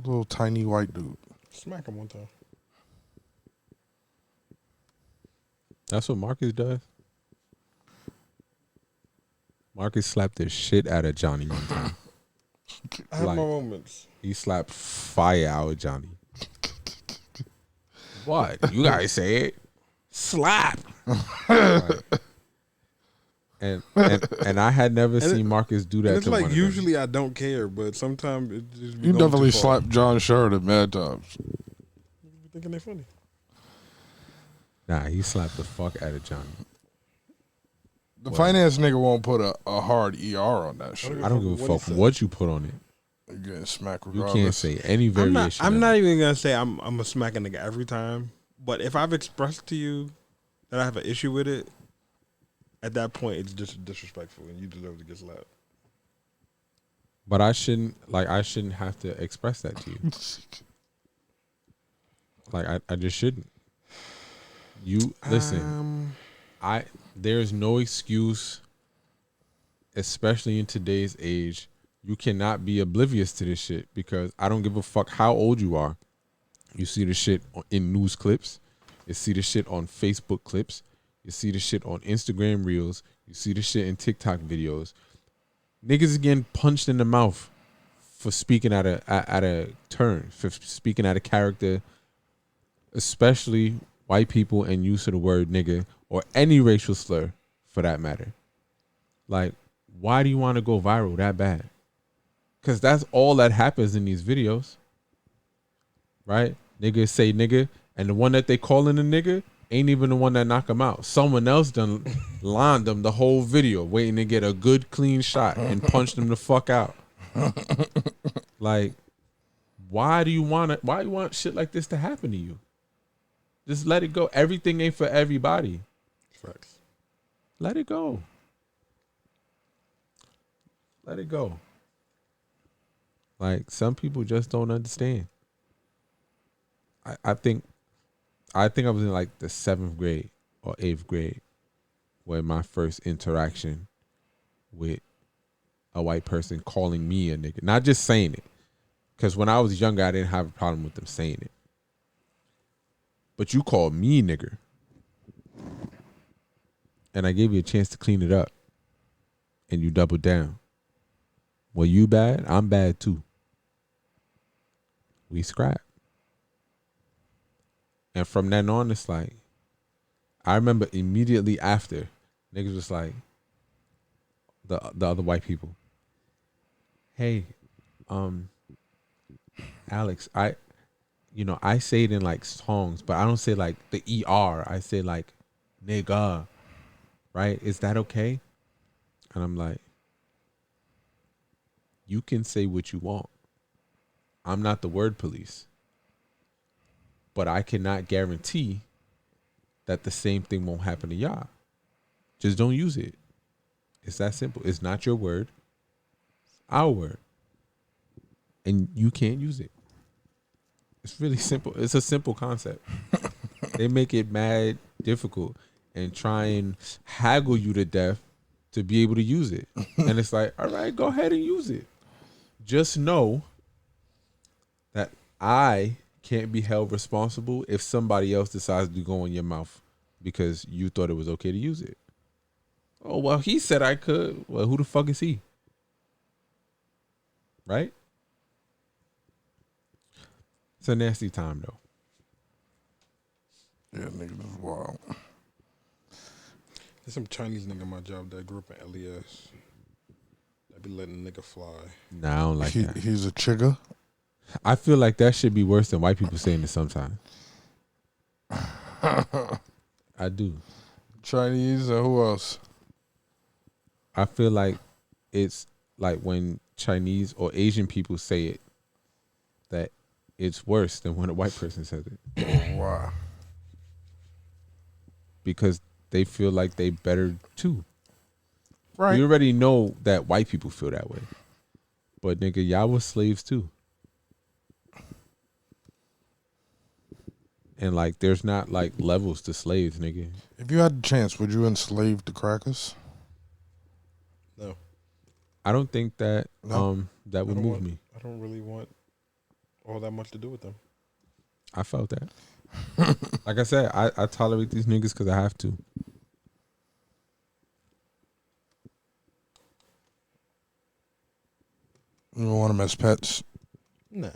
Little tiny white dude. Smack him one time. That's what Marcus does. Marcus slapped the shit out of Johnny one time. I have Like- my moments. He slapped fire out of Johnny. What? You guys say it? Slap. Like, and I had never seen Marcus do that And it's to one like of them. usually I don't care, but sometimes it just be You going definitely too far. slapped John Sheridan mad times. You thinking they funny? Nah, he slapped the fuck out of Johnny. The finance nigga won't put a hard ER on that shit. I don't give a What he fuck said. what you put on it. You're getting smacked You regardless. can't say any variation. I'm of not it. even gonna say I'm a smack a nigga every time. But if I've expressed to you that I have an issue with it, at that point it's just disrespectful and you deserve to get slapped. But I shouldn't have to express that to you. Like I just shouldn't. You listen. There's no excuse, especially in today's age. You cannot be oblivious to this shit because I don't give a fuck how old you are. You see the shit in news clips. You see the shit on Facebook clips. You see the shit on Instagram reels. You see the shit in TikTok videos. Niggas is getting punched in the mouth for speaking at a turn, for speaking out of character, especially white people and use of the word nigga or any racial slur for that matter. Like, why do you want to go viral that bad? Because that's all that happens in these videos, right? Niggas say nigga, and the one that they calling a nigga ain't even the one that knock him out. Someone else done lined them the whole video, waiting to get a good clean shot and punch them the fuck out. Like, why do you want shit like this to happen to you? Just let it go. Everything ain't for everybody. Facts. Let it go. Let it go. Like, some people just don't understand. I think I was in like the 7th grade or 8th grade when my first interaction with a white person calling me a nigga. Not just saying it. Because when I was younger, I didn't have a problem with them saying it. But you called me nigger. And I gave you a chance to clean it up. And you doubled down. Well, you bad, I'm bad too. We scrap. And from then on, it's like, I remember immediately after, niggas was like, the other white people, hey, Alex, I say it in like songs, but I don't say like the ER. I say like nigga, right? Is that okay? And I'm like, you can say what you want. I'm not the word police. But I cannot guarantee that the same thing won't happen to y'all. Just don't use it. It's that simple. It's not your word. It's our word. And you can't use it. It's really simple. It's a simple concept. They make it mad difficult. and try and haggle you to death to be able to use it. And it's like, all right, go ahead and use it. Just know that I can't be held responsible if somebody else decides to go in your mouth because you thought it was okay to use it. Oh, well, he said I could. Well, who the fuck is he? Right? It's a nasty time, though. Yeah, nigga, this is wild. There's some Chinese nigga at my job that grew up in LES. That be letting nigga fly. Nah, I don't like that. He's a chigga. I feel like that should be worse than white people saying it sometimes. I do. Chinese and who else? I feel like it's like when Chinese or Asian people say it, that it's worse than when a white person says it. Oh, wow. Because they feel like they better too. Right. We already know that white people feel that way. But nigga, y'all was slaves too. And like there's not like levels to slaves, nigga. If you had the chance, would you enslave the crackers? No. I don't think that No. that would move me. I don't really want all that much to do with them. I felt that. Like I said, I tolerate these niggas because I have to. You don't want them as pets? Nah.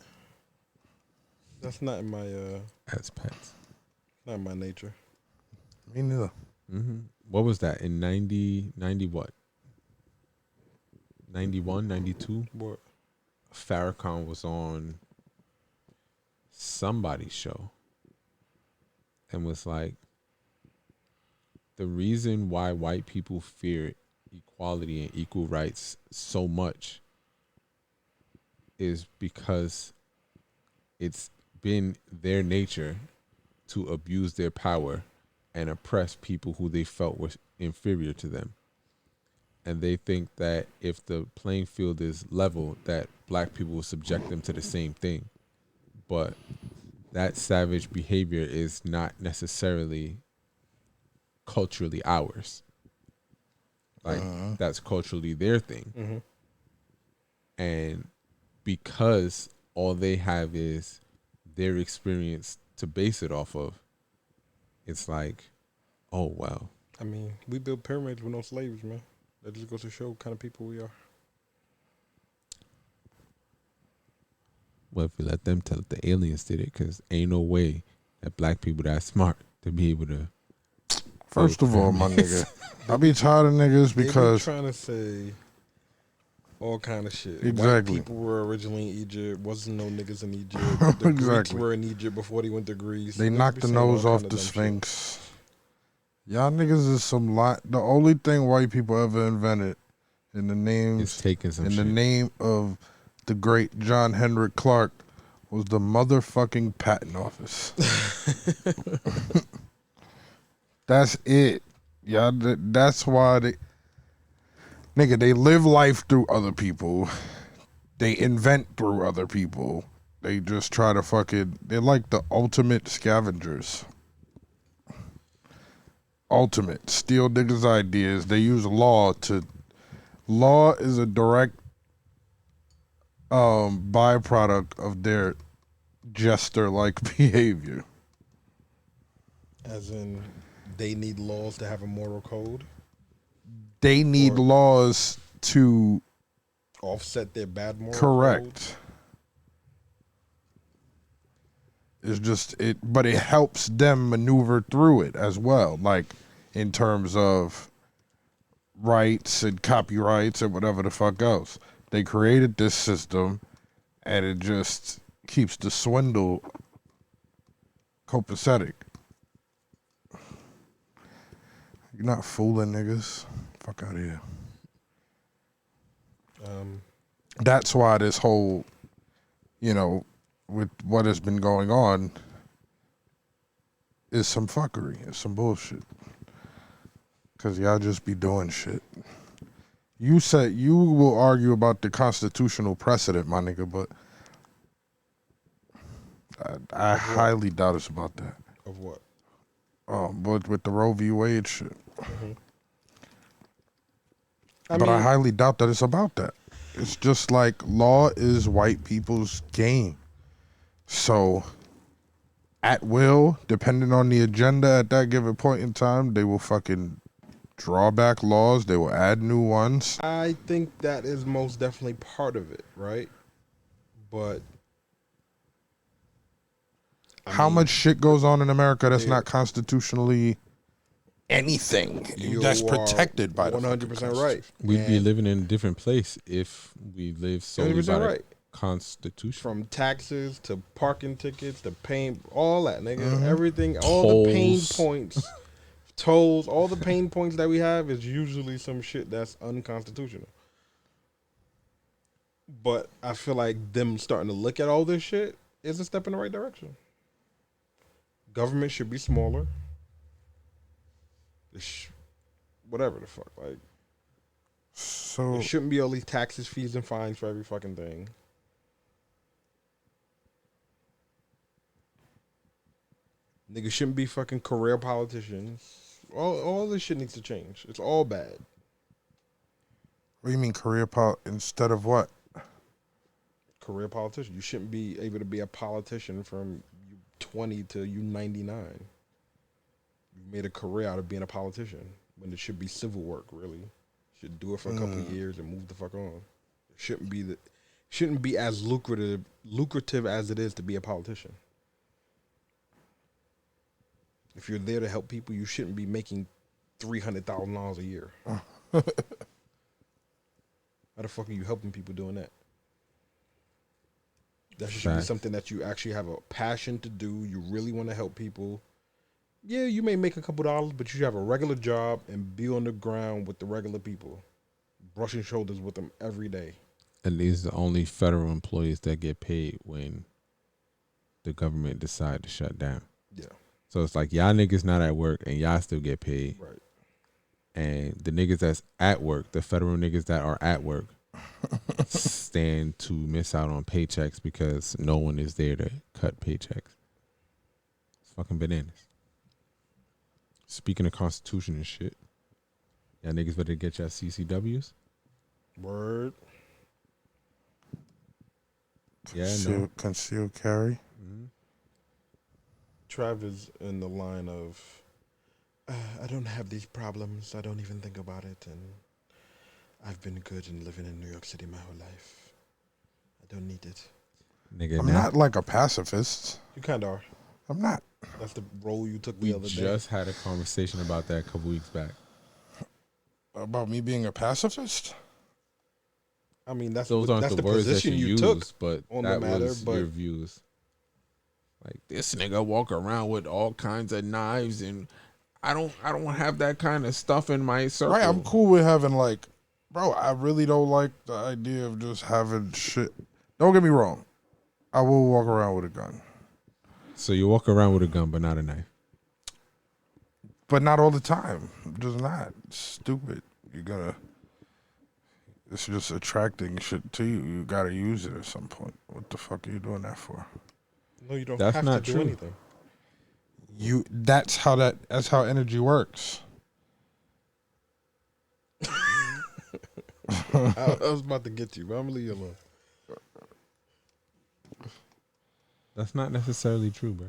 That's not in my As pets. not in my nature. Me neither. Mm-hmm. What was that in 90 what? 91, 92? What? Farrakhan was on somebody's show and was like, the reason why white people fear equality and equal rights so much is because it's been their nature to abuse their power and oppress people who they felt were inferior to them. And they think that if the playing field is level, that black people will subject them to the same thing. But that savage behavior is not necessarily culturally ours. Like, that's culturally their thing. Mm-hmm. And because all they have is their experience to base it off of, it's like, oh, wow. I mean, we built pyramids with no slaves, man. That just goes to show what kind of people we are. Well, if we let them tell it, the aliens did it, because ain't no way that black people that smart to be able to. First of all, my nigga, I be tired of niggas because they be trying to say all kind of shit. Exactly. White people were originally in Egypt. Wasn't no niggas in Egypt. The Greeks Exactly. were in Egypt before they went to Greece. they Niggas knocked be the saying all nose kind off of the dumb shit. Sphinx. Y'all niggas is some lot. The only thing white people ever invented in the It's names taking some in shit. the name of the great John Henrik Clark was the motherfucking patent office. That's it. Yeah, that's why they live life through other people. They invent through other people. They just try to they're like the ultimate scavengers. Ultimate. Steal niggas' ideas. They use law is a direct byproduct of their jester-like behavior. As in, they need laws to have a moral code. They need Or- laws to Offset their bad moral correct. codes. It's just but it helps them maneuver through it as well, like in terms of rights and copyrights and whatever the fuck else. They created this system, and it just keeps the swindle copacetic. You're not fooling niggas. Fuck out of here. That's why this whole, with what has been going on, is some fuckery. It's some bullshit. Because y'all just be doing shit. You said you will argue about the constitutional precedent, my nigga, but I highly doubt it's about that. Of what? But with the Roe v. Wade shit. I But I mean, highly doubt that it's about that. It's just like law is white people's game. So, at will, depending on the agenda at that given point in time, they will fucking draw back laws. They will add new ones. I think that is most definitely part of it, right? But I How mean, much shit goes on in America that's there- not constitutionally anything you that's are protected by the 100% right. We'd be And living in a different place if we lived solely 100% by the right. Constitution. From taxes to parking tickets to paying all that, nigga, Mm-hmm. everything, all the pain Tolls. points, tolls, all the pain points that we have is usually some shit that's unconstitutional. But I feel like them starting to look at all this shit is a step in the right direction. Government should be smaller. Whatever the fuck, like So there shouldn't be all these taxes, fees, and fines for every fucking thing. Niggas shouldn't be fucking career politicians. All this shit needs to change. It's all bad. what do you mean career instead of what? Career politician. You shouldn't be able to be a politician from you 20 to you 99. You've made a career out of being a politician when it should be civil work. Really, should do it for a couple of years and move the fuck on. It shouldn't be as lucrative as it is to be a politician. If you're there to help people, you shouldn't be making $300,000 a year. How the fuck are you helping people doing that? That should be Facts. something that you actually have a passion to do. You really want to help people. Yeah, you may make a couple dollars, but you should have a regular job and be on the ground with the regular people, brushing shoulders with them every day. And these are the only federal employees that get paid when the government decide to shut down. Yeah, So it's like y'all niggas not at work and y'all still get paid. right. And the niggas that's at work, the federal niggas that are at work, stand to miss out on paychecks because no one is there to cut paychecks. It's fucking bananas. Speaking of Constitution and shit, y'all niggas better get y'all CCWs. Word. Yeah, no. Concealed carry. Trav is in the line of, I don't have these problems. I don't even think about it. And I've been good in living in New York City my whole life. I don't need it. Nigga, I'm now not like a pacifist. You kind of are. I'm not. That's the role you took we the other day. just had a conversation about that a couple weeks back. About me being a pacifist? I mean, that's Those aren't that's the the words that position you you use, took but on that the matter. was But your views. Like, this nigga walk around with all kinds of knives, and I don't have that kind of stuff in my circle. Right, I'm cool with having like, bro, I really don't like the idea of just having shit. Don't get me wrong. I will walk around with a gun. So you walk around with a gun, but not a knife. But not all the time. Just not. It's stupid. It's just attracting shit to you. You gotta use it at some point. What the fuck are you doing that for? no, you don't That's have not to do true. anything. That's how energy works. I was about to get you, but I'm gonna leave you alone. That's not necessarily true, bro.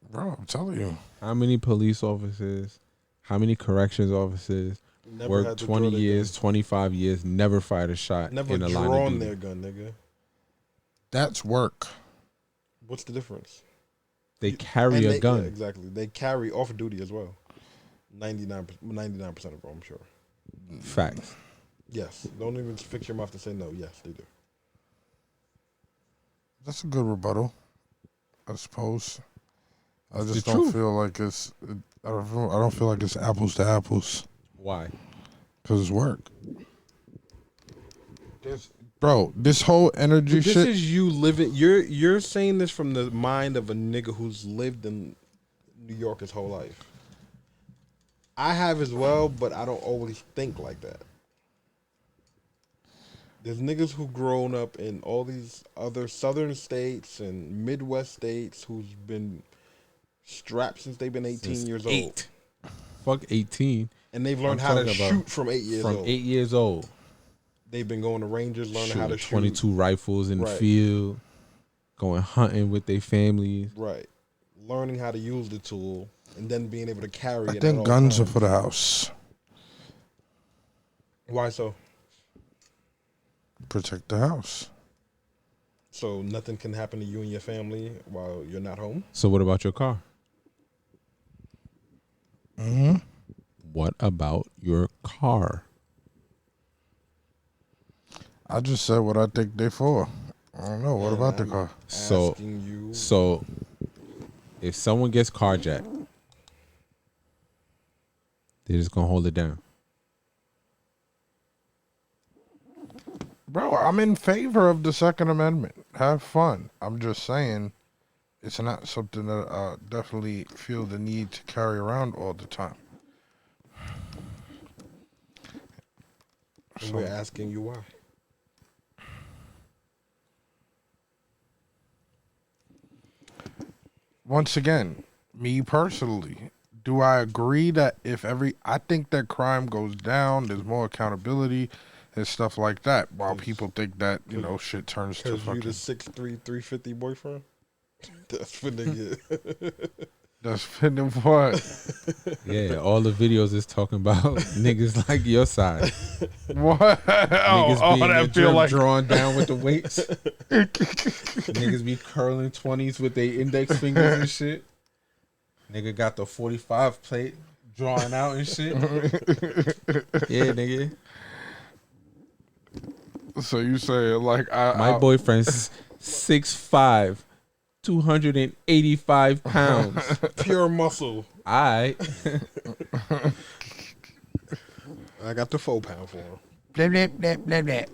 Bro, I'm telling you. How many police officers, how many corrections officers Never worked had to 20 draw their years, 25 years, never fired a shot Never in a line of drawn duty? their gun, nigga. That's work. What's the difference? They carry a gun. Yeah, exactly. They carry off duty as well. 99% of them, I'm sure. Facts. Yes. Don't even fix your mouth to say no. Yes, they do. That's a good rebuttal, I suppose. I It's just the don't truth. feel like I don't feel like it's apples to apples Why? because it's work. Bro, this whole energy This shit. is you living. You're saying this from the mind of a nigga who's lived in New York his whole life. I have as well, but I don't always think like that. There's niggas who grown up in all these other southern states and Midwest states who's been strapped since they've been 18 Since years 8. old. Fuck 18. And they've learned I'm how to talking about shoot from 8 years From old. 8 years old. They've been going to Rangers, learning how Shooting to shoot. 22 rifles in the Right. field. Going hunting with their families. Right. Learning how to use the tool and then being able to carry I it. think at all guns are times. for the house. Why so? Protect the house. So nothing can happen to you and your family while you're not home? So what about your car? Mm-hmm. What about your car? I just said what I think they for. I don't know. What And about the I'm car? So, asking you. so if someone gets carjacked, they're just gonna hold it down. Bro, I'm in favor of the Second Amendment. Have fun. I'm just saying it's not something that I definitely feel the need to carry around all the time. And we're asking you why. Once again, me personally, do I agree that I think that crime goes down, there's more accountability and stuff like that, while people think that, shit turns to Because you fucking... the 6'3", 350 boyfriend? That's what they get. That's fitting what? Yeah, all the videos is talking about niggas like your side. What? Niggas be in their that feel gym like... drawing down with the weights. Niggas be curling 20s with their index fingers and shit. Nigga got the 45 plate drawing out and shit. Yeah, nigga. So you say like My boyfriend's 6'5", 285 pounds. Pure muscle. I got the 4 pound for him. blah, blah, blah, blah, blah.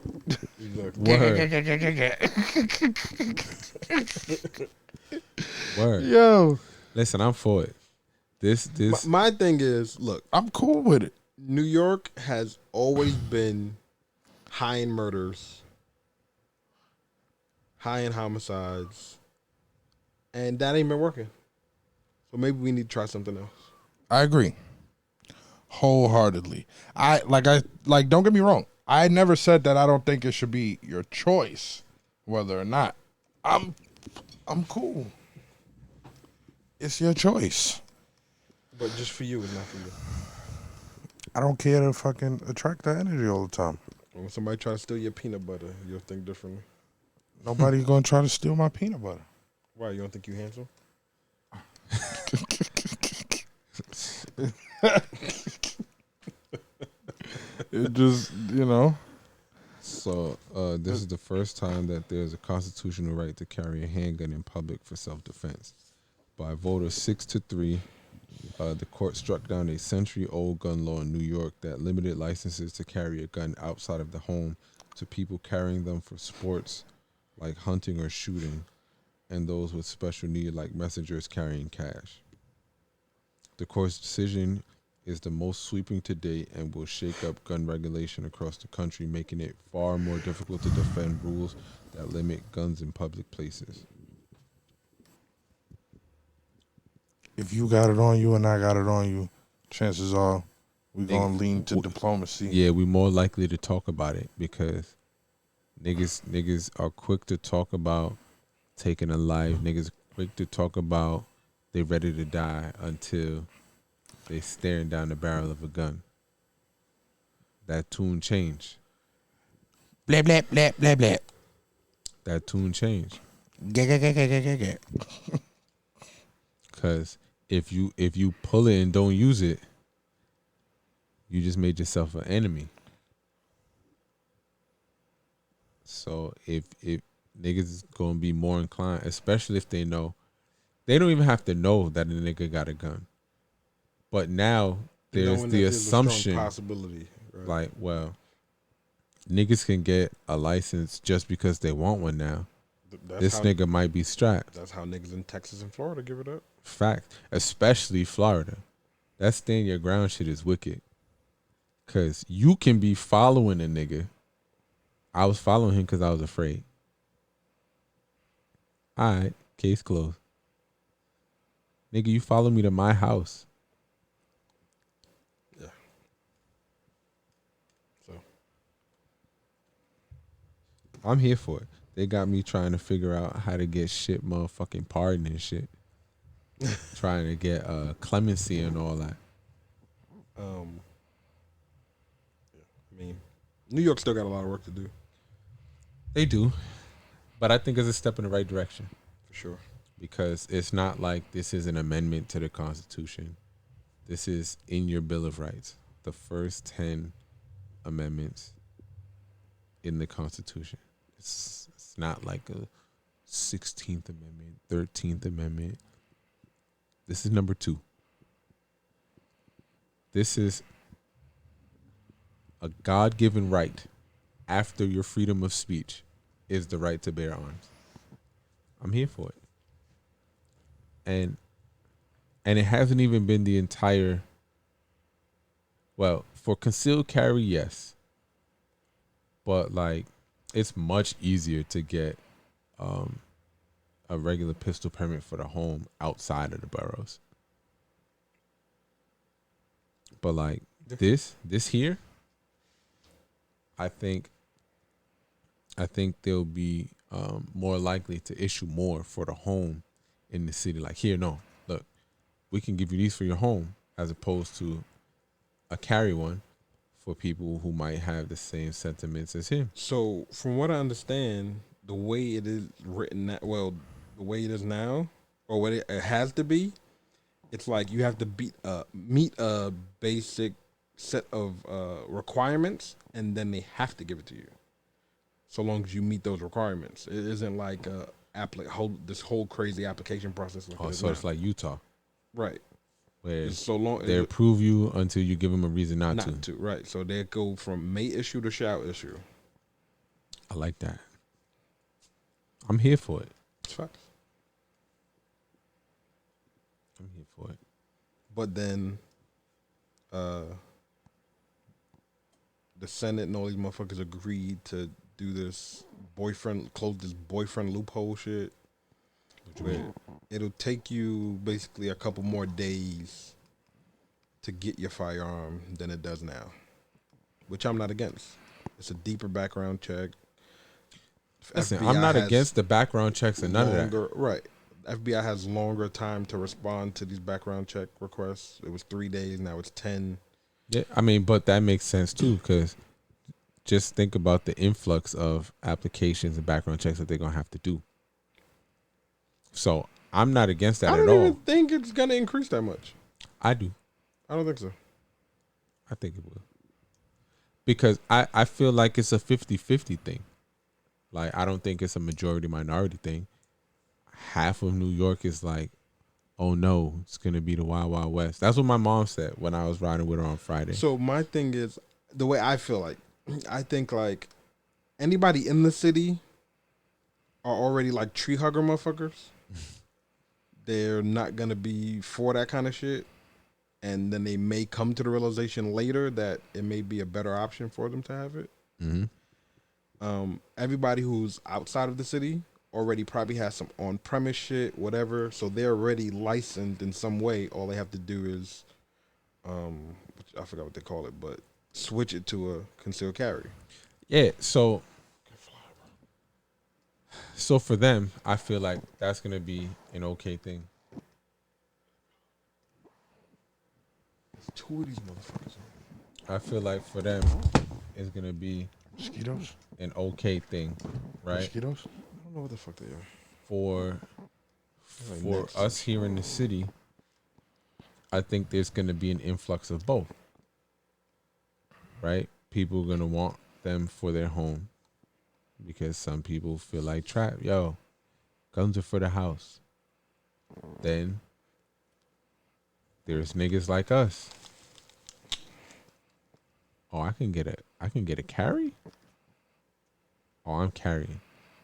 Word. Yo, Listen, I'm for it. This My thing is, look, I'm cool with it. New York has always been high in murders, high in homicides, and that ain't been working. So maybe we need to try something else. I agree. Wholeheartedly. Don't get me wrong. I never said that I don't think it should be your choice whether or not. I'm cool. It's your choice. But just for you, it's not for you. I don't care to fucking attract that energy all the time. When somebody try to steal your peanut butter, you'll think differently. Nobody's gonna try to steal my peanut butter. Why, you don't think you handsome? It just, So this is the first time that there's a constitutional right to carry a handgun in public for self-defense. By a vote of 6-3, the court struck down a century-old gun law in New York that limited licenses to carry a gun outside of the home to people carrying them for sports like hunting or shooting, and those with special need like messengers carrying cash. The court's decision is the most sweeping to date and will shake up gun regulation across the country, making it far more difficult to defend rules that limit guns in public places. if you got it on you and I got it on you, chances are we're gonna lean to diplomacy. Yeah, we're more likely to talk about it because niggas are quick to talk about taking a life. Niggas quick to talk about they ready to die until they staring down the barrel of a gun. That tune change. Blah blah blah blah blah. That tune change. Get. Cause if you pull it and don't use it, you just made yourself an enemy. So if niggas is gonna be more inclined, especially if they know, they don't even have to know that a nigga got a gun. But now there's Knowing the that there's a strong assumption, possibility, right? like, well, niggas can get a license just because they want one now. This nigga might be strapped. That's how niggas in Texas and Florida give it up. Fact. Especially Florida. That stand your ground shit is wicked. Cause you can be following a nigga. I was following him because I was afraid. Alright, case closed. Nigga, you follow me to my house. Yeah. So I'm here for it. They got me trying to figure out how to get shit motherfucking pardon and shit. Trying to get clemency and all that. I mean, New York still got a lot of work to do, They do. But I think it's a step in the right direction. for sure. Because it's not like this is an amendment to the Constitution. This is in your Bill of Rights. The first 10 amendments in the Constitution. It's not like a 16th Amendment, 13th Amendment. This is number 2. This is a God-given right after your freedom of speech is the right to bear arms. I'm here for it. And it hasn't even been the entire, well, for concealed carry, yes. But like, it's much easier to get a regular pistol permit for the home outside of the boroughs. But like this here, I think they'll be more likely to issue more for the home in the city. Like, here, no, look, we can give you these for your home, as opposed to a carry one for people who might have the same sentiments as him. So, from what I understand, the way it is written, the way it is now, or what it has to be, it's like you have to meet a basic set of requirements, and then they have to give it to you. So long as you meet those requirements, it isn't like this whole crazy application process. Like So it's like Utah, right? where It's so long they approve you until you give them a reason not to. Right. So they go from may issue to shall issue. I like that. I'm here for it. It's facts. I'm here for it. But then, the Senate and all these motherfuckers agreed to do this close this boyfriend loophole shit. Where it'll take you basically a couple more days to get your firearm than it does now, which I'm not against. It's a deeper background check. Listen, FBI I'm not has against the background checks and none of that. Right. FBI has longer time to respond to these background check requests. It was 3 days, now it's 10. Yeah, I mean, but that makes sense too, because just think about the influx of applications and background checks that they're gonna have to do. So I'm not against that I at don't all. even think it's gonna increase that much. I do. I don't think so. I think it will. Because I feel like it's a 50-50 thing. Like, I don't think it's a majority minority thing. Half of New York is like, oh no, it's gonna be the Wild Wild West. That's what my mom said when I was riding with her on Friday. So my thing is, the way I feel like, I think like anybody in the city are already like tree hugger motherfuckers. They're not gonna be for that kind of shit, and then they may come to the realization later that it may be a better option for them to have it. Mm-hmm. Everybody who's outside of the city already probably has some on-premise shit, whatever. So they're already licensed in some way. All they have to do is, I forgot what they call it, but switch it to a concealed carry. Yeah, so for them, I feel like that's gonna be an okay thing. There's 2 of these motherfuckers. I feel like for them, it's gonna be mosquitoes, an okay thing, right? mosquitoes. I don't know what the fuck they are. For Like for us here in the city, I think there's gonna be an influx of both. Right? People are gonna want them for their home because some people feel like guns are for the house. Then there's niggas like us. Oh, I can get a carry? Oh, I'm carrying.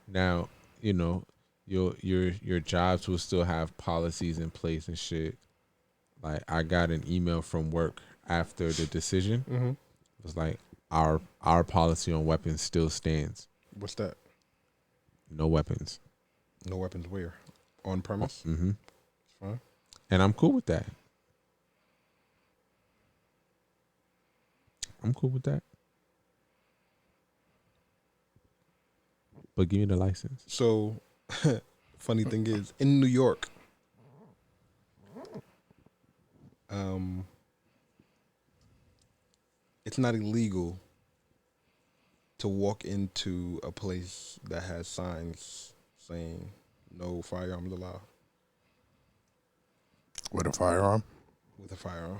Now, your jobs will still have policies in place and shit. Like, I got an email from work after the decision. Mm-hmm. It was like, our policy on weapons still stands. What's that? No weapons. No weapons where? On premise? Mm-hmm. Fine. And I'm cool with that. I'm cool with that. But give me the license. So, funny thing is, in New York, it's not illegal to walk into a place that has signs saying no firearms allowed With a firearm? with a firearm.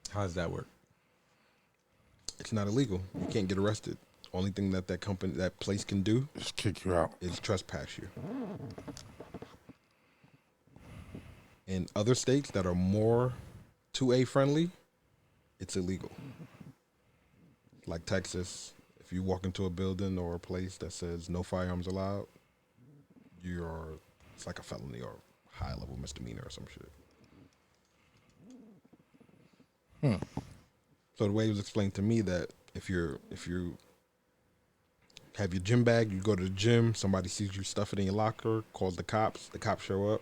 How does that work? It's not illegal. You can't get arrested. Only thing that that place can do Just kick you out. is trespass you. In other states that are more 2A friendly, it's illegal. Like Texas, if you walk into a building or a place that says no firearms allowed, it's like a felony or high level misdemeanor or some shit. So the way it was explained to me that if you have your gym bag, you go to the gym, somebody sees you stuff it in your locker, calls the cops show up,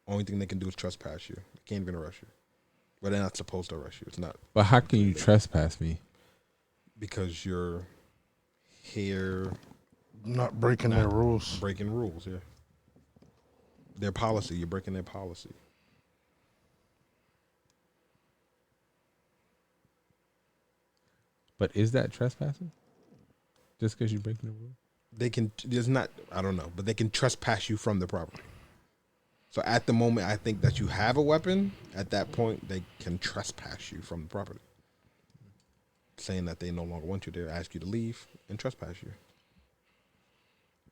only thing they can do is trespass you. They can't even arrest you. But they're not supposed to arrest you. It's not. But how can you trespass me? Because you're here Not breaking their rules. breaking rules, yeah. Their policy, you're breaking their policy. But is that trespassing? Just because you're breaking the rule? I don't know, but they can trespass you from the property. So at the moment, I think that you have a weapon, at that point, they can trespass you from the property. Saying that they no longer want you there, ask you to leave, and trespass you.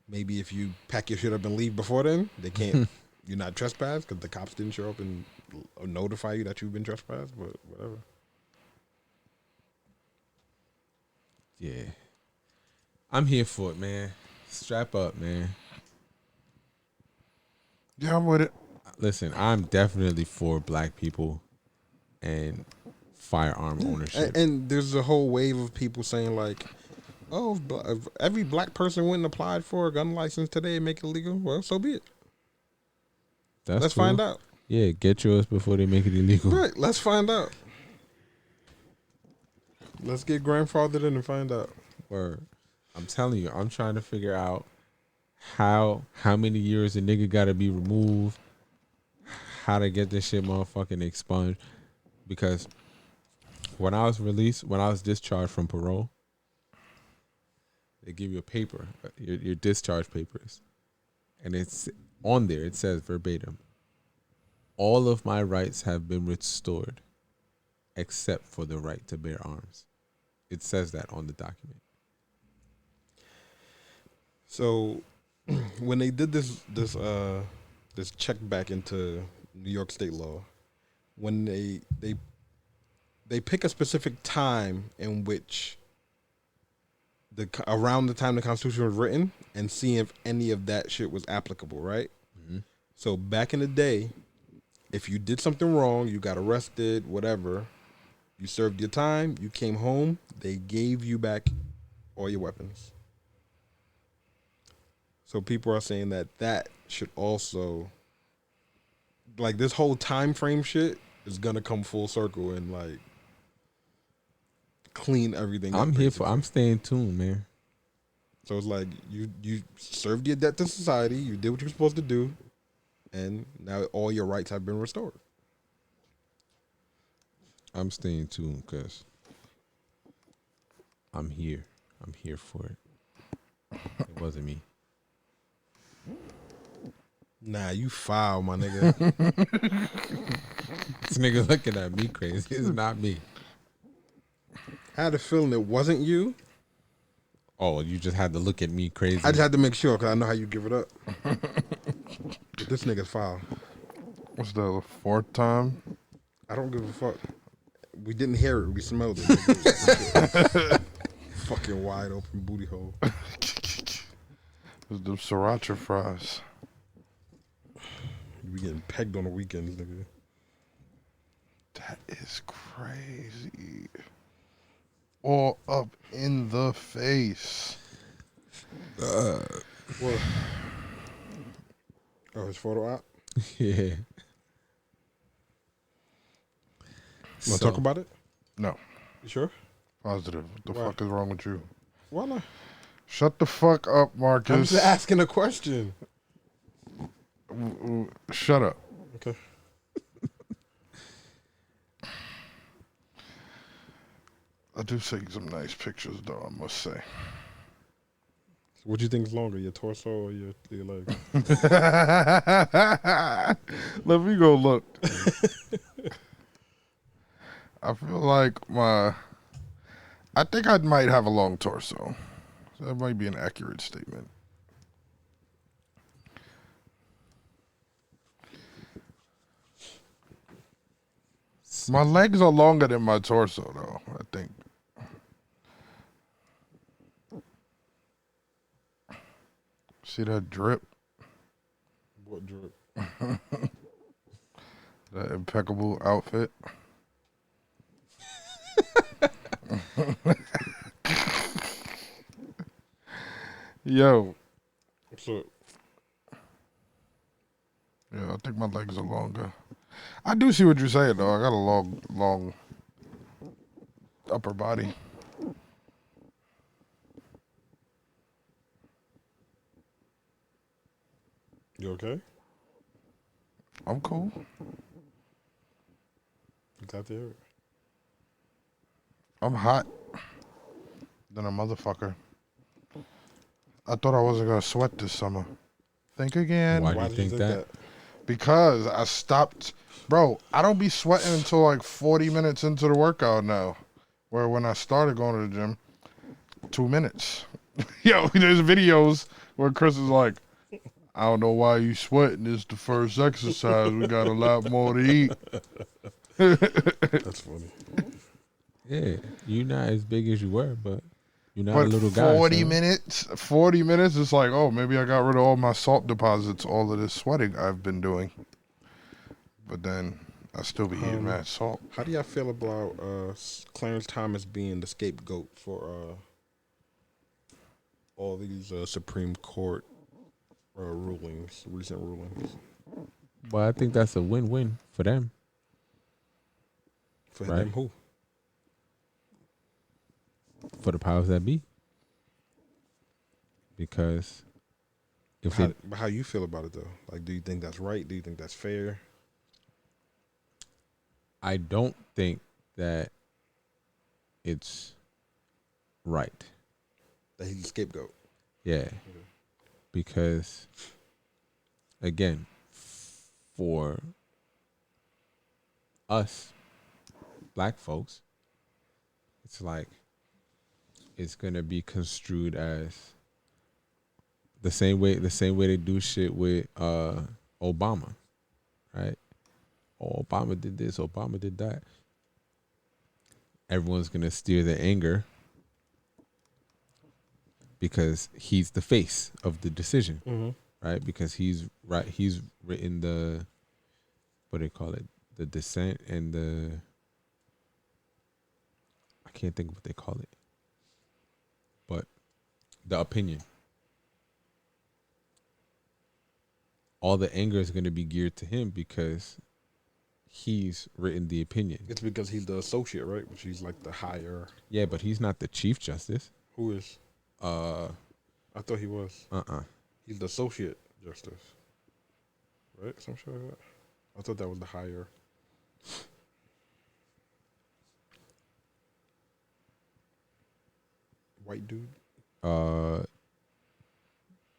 Maybe if you pack your shit up and leave before then, they can't, you're not trespassed because the cops didn't show up and notify you that you've been trespassed, but whatever. Yeah. I'm here for it, man. Strap up, man. Yeah, I'm with it. Listen, I'm definitely for black people and firearm ownership. And there's a whole wave of people saying like, oh, if every black person went and applied for a gun license today and make it legal, well, so be it. Let's find out. Yeah, get yours before they make it illegal. Right, let's find out. Let's get grandfathered in and find out. Word. I'm telling you, I'm trying to figure out how many years a nigga gotta be removed, how to get this shit motherfucking expunged. Because when I was discharged from parole, they give you a paper, your discharge papers. And it's on there, it says verbatim, all of my rights have been restored except for the right to bear arms. It says that on the document. So when they did this check back into New York state law, when they pick a specific time in which around the time the Constitution was written and see if any of that shit was applicable, right? Mm-hmm. So back in the day, if you did something wrong, you got arrested, whatever, you served your time, you came home, they gave you back all your weapons. So people are saying that should also, like, this whole time frame shit is gonna come full circle and like clean everything up. I'm staying tuned, man. So it's like you served your debt to society, you did what you were supposed to do, and now all your rights have been restored. I'm staying tuned because I'm here. I'm here for it. It wasn't me. Nah, you foul, my nigga. This nigga looking at me crazy. It's not me. I had a feeling it wasn't you. Oh, you just had to look at me crazy. I just had to make sure because I know how you give it up. But this nigga's foul. What's the fourth time? I don't give a fuck. We didn't hear it. We smelled it. Fucking wide open booty hole. It's them sriracha fries. You be getting pegged on the weekends, nigga. That is crazy. All up in the face. What? Oh, his photo op? Yeah. Want to talk about it? No. You sure? Positive. What the Why? fuck is wrong with you? Why not? Shut the fuck up, I'm Marcus. just asking a question. Shut up. Okay. I do take some nice pictures, though, I must say. What do you think is longer, your torso or your legs? Let me go look. I feel like I think I might have a long torso. That might be an accurate statement. My legs are longer than my torso, though, I think. See that drip? What drip? That impeccable outfit? Yo. What's up? Yeah, I think my legs are longer. I do see what you're saying, though. I got a long upper body. You okay? I'm cool. You got there? I'm hot than a motherfucker. I thought I wasn't going to sweat this summer. Think again. Why do you think that? Because I stopped. Bro, I don't be sweating until like 40 minutes into the workout now. Where when I started going to the gym, 2 minutes. Yo, there's videos where Chris is like, I don't know why you sweating. It's the first exercise. We got a lot more to eat. That's funny. Yeah, you're not as big as you were, but you're not But a little guy. 40 minutes, it's like, oh, maybe I got rid of all my salt deposits, all of this sweating I've been doing. But then I still be eating mad salt. How do y'all feel about Clarence Thomas being the scapegoat for all these Supreme Court recent rulings? Well, I think that's a win-win for them. For Right. them who? For the powers that be. Because if How you feel about it though? Like, do you think that's right? Do you think that's fair? I don't think that it's right. That he's the scapegoat. Yeah. Because, again, for us, black folks, it's like it's gonna be construed as the same way they do shit with Obama, right? Oh, Obama did this, Obama did that. Everyone's gonna steer their anger because he's the face of the decision, right? Because he's written the, what do they call it? The dissent and the, I can't think of what they call it, but the opinion. All the anger is going to be geared to him because he's written the opinion. It's because he's the associate, right? Which he's like the higher. Yeah, but he's not the Chief Justice. Who is? I thought he was. He's the associate justice, right? Some shit like that. I thought that was the higher. White dude.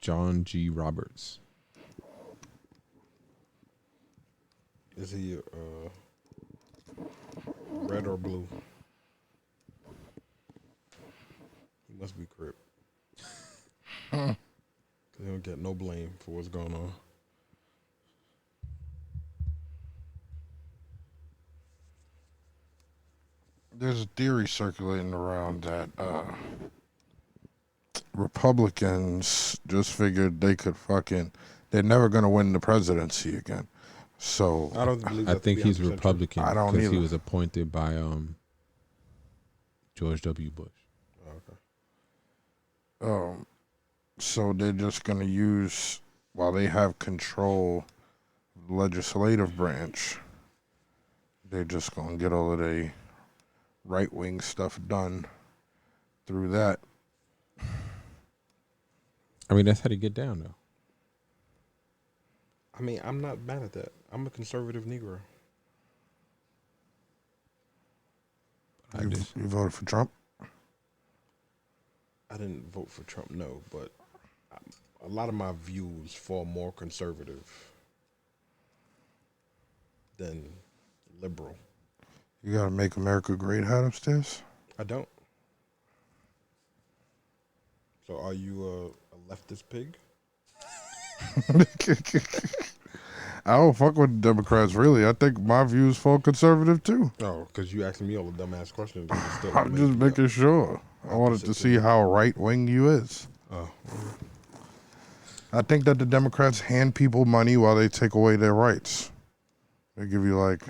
John G. Roberts. Is he red or blue? He must be Crip. They don't get no blame for what's going on. There's a theory circulating around that Republicans just figured they could they're never going to win the presidency again. So I don't believe I that. think he's Republican I don't because he either. was appointed by George W. Bush. Oh, okay. So they're just going to use, while they have control of legislative branch, they're just gonna get all of their right wing stuff done through that. I mean, that's how they get down, though. I mean, I'm not mad at that. I'm a conservative Negro. You voted for Trump? I didn't vote for Trump, no, but a lot of my views fall more conservative than liberal. You gotta make America great hat upstairs? I don't. So are you a leftist pig? I don't fuck with Democrats, really. I think my views fall conservative, too. Oh, because you asking me all the dumbass questions. I'm just making sure. I wanted to see how right-wing you is. Oh. I think that the Democrats hand people money while they take away their rights. They give you, like,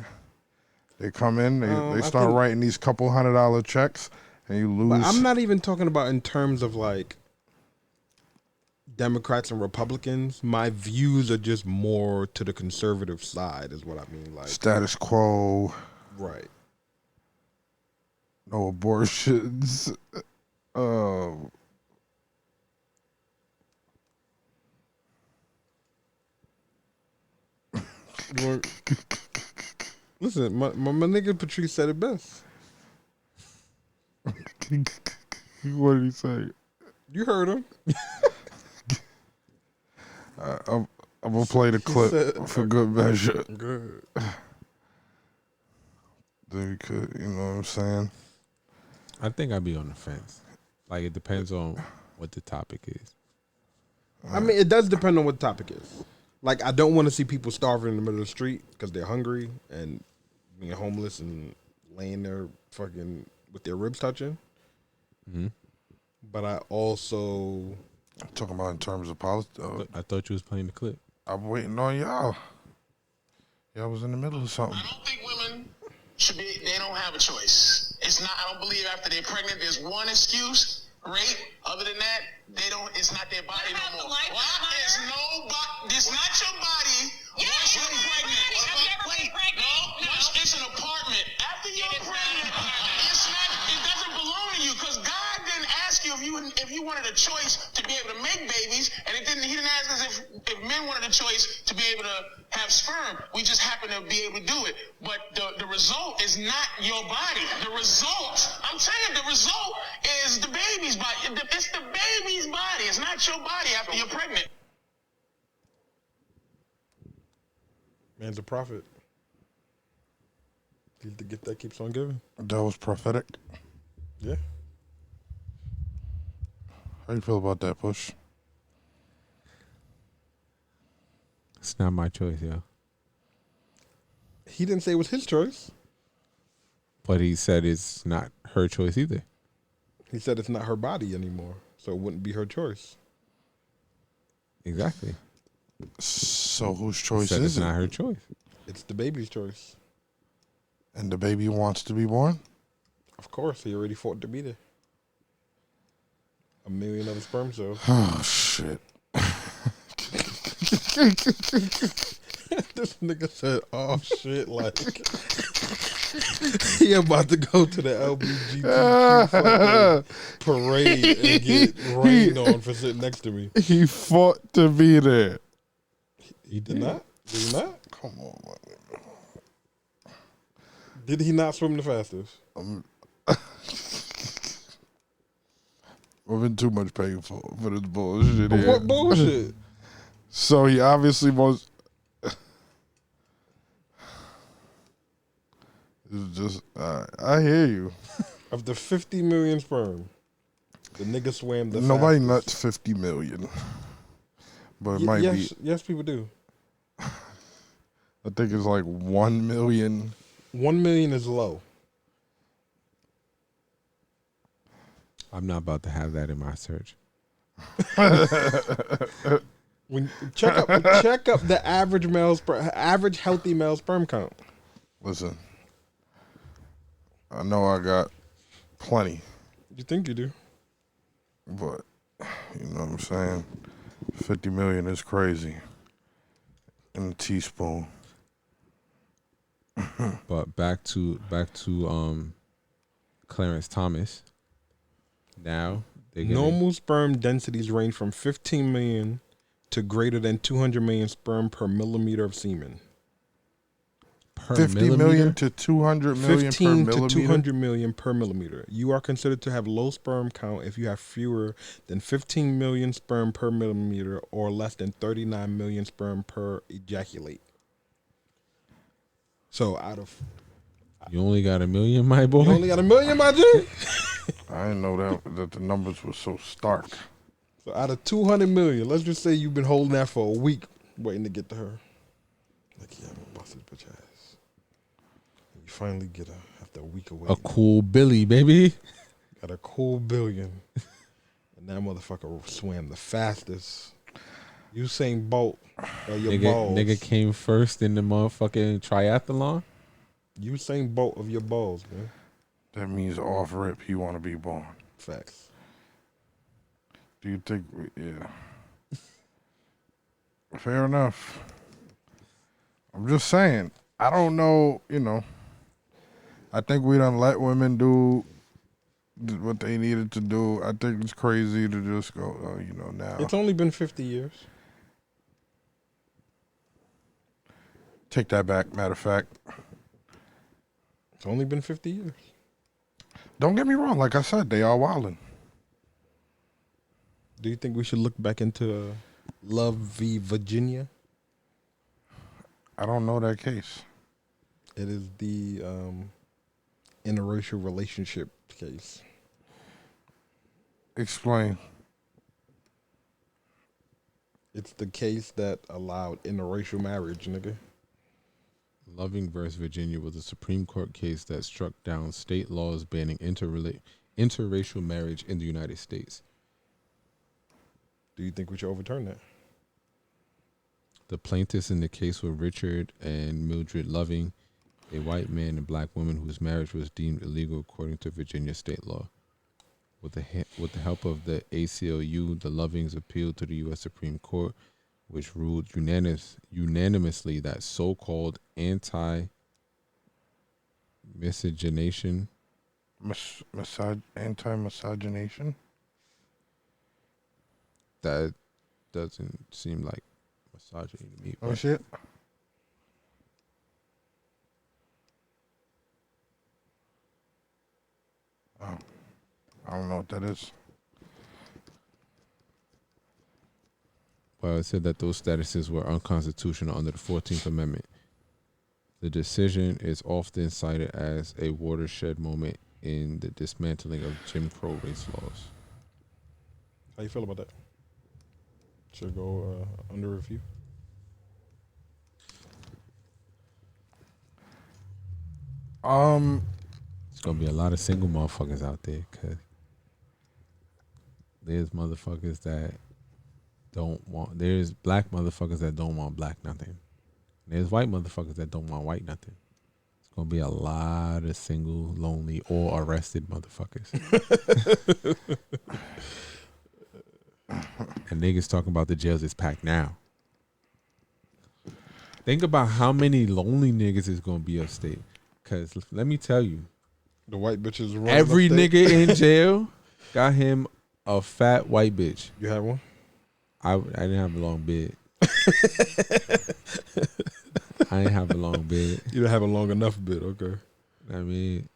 they come in, they start writing these couple $100 checks, and you lose. But I'm not even talking about in terms of, like, Democrats and Republicans. My views are just more to the conservative side, is what I mean. Like status quo. Right. No abortions. Listen, my nigga Patrice said it best. What did he say? You heard him. I'm gonna play the clip for good measure. Good. They could, you know what I'm saying? I think I'd be on the fence. Like, it depends on what the topic is. I mean, it does depend on what the topic is. Like, I don't want to see people starving in the middle of the street because they're hungry and being homeless and laying there fucking with their ribs touching. Mm-hmm. But I also... I'm talking about in terms of politics. I thought you was playing the clip. I'm waiting on y'all. Y'all was in the middle of something. I don't think women should be, they don't have a choice. It's not, I don't believe after they're pregnant, there's one excuse, rape. Other than that, they don't, it's not their body no more. It's not your body once you're pregnant. It's an apartment. After you're pregnant, it doesn't belong to you because God didn't ask you if you wanted a choice to be able to make babies, and he didn't ask us if men wanted a choice to be able to have sperm. We just happen to be able to do it. But the result is not your body. The result, I'm saying the result is the baby's body. It's the baby's body. It's not your body after you're pregnant. Man's a prophet. The gift that keeps on giving. That was prophetic. Yeah. How you feel about that, Push? It's not my choice, yo. He didn't say it was his choice. But he said it's not her choice either. He said it's not her body anymore, so it wouldn't be her choice. Exactly. So whose choice Said is it's not her choice. It's the baby's choice. And the baby wants to be born? Of course, he already fought to be there. 1 million other sperm cells. Oh, shit. This nigga said, oh, shit, like, he about to go to the LBGTQ fucking parade and get rained on for sitting next to me. He fought to be there. He did not? Did he not? Come on, man. Did he not swim the fastest? I've been too much pain for this bullshit here. What bullshit? So he obviously was... It's just... I hear you. Of the 50 million sperm, the nigga swam the Nobody fastest. nuts 50 million. But it might be... Yes, people do. I think it's like 1 million. 1 million is low. I'm not about to have that in my search. When check up the average healthy male sperm count. Listen. I know I got plenty. You think you do? But, you know what I'm saying? 50 million is crazy. and a teaspoon. But back to Clarence Thomas. Now they're getting, Normal sperm densities range from 15 million to greater than 200 million sperm per millimeter of semen. per 50 millimeter? million to 200 million per 15 millimeter. to 200 million per millimeter. You are considered to have low sperm count if you have fewer than 15 million sperm per millimeter or less than 39 million sperm per ejaculate. So out of You only got a million, my boy. you only got a million, my G. I didn't know that the numbers were so stark. So out of 200 million, let's just say you've been holding that for a week, waiting to get to her. Like, yeah, I'm gonna bust his bitch ass. And you finally get her after a week of A waiting. cool Billy, baby. Got a cool billion. And that motherfucker swam the fastest. Usain Bolt. Your balls. Nigga came first in the motherfucking triathlon. Usain Bolt of your balls, man. That means off rip, he want to be born. Facts. Do you think? Yeah. Fair enough. I'm just saying. I don't know. I think we done let women do what they needed to do. I think it's crazy to just go. Now It's only been 50 years. take that back. Matter of fact, It's only been 50 years. don't get me wrong. Like I said, they are wilding. Do you think we should look back into Love v. Virginia? I don't know that case. It is the interracial relationship case. Explain. It's the case that allowed interracial marriage, nigga. Loving versus Virginia was a Supreme Court case that struck down state laws banning interracial marriage in the United States. Do you think we should overturn that? The plaintiffs in the case were Richard and Mildred Loving, a white man and black woman whose marriage was deemed illegal according to Virginia state law. With the help of the ACLU, the Lovings appealed to the U.S. Supreme Court, which ruled unanimously that so-called anti-miscegenation, Anti-miscegenation. that doesn't seem like misogyny to me. Oh but shit. Oh, I don't know what that is. Well, it said that those statuses were unconstitutional under the 14th Amendment. The decision is often cited as a watershed moment in the dismantling of Jim Crow race laws. How you feel about that? Should go under review? There's going to be a lot of single motherfuckers out there because there's motherfuckers that there's black motherfuckers that don't want black nothing. There's white motherfuckers that don't want white nothing. It's going to be a lot of single, lonely, or arrested motherfuckers. And niggas talking about the jails is packed now. Think about how many lonely niggas is going to be upstate. Because let me tell you, The white bitches running every upstate? nigga in jail got him a fat white bitch. You had one? I didn't have a long beard. I didn't have a long beard. You didn't have a long enough bit, okay. I mean,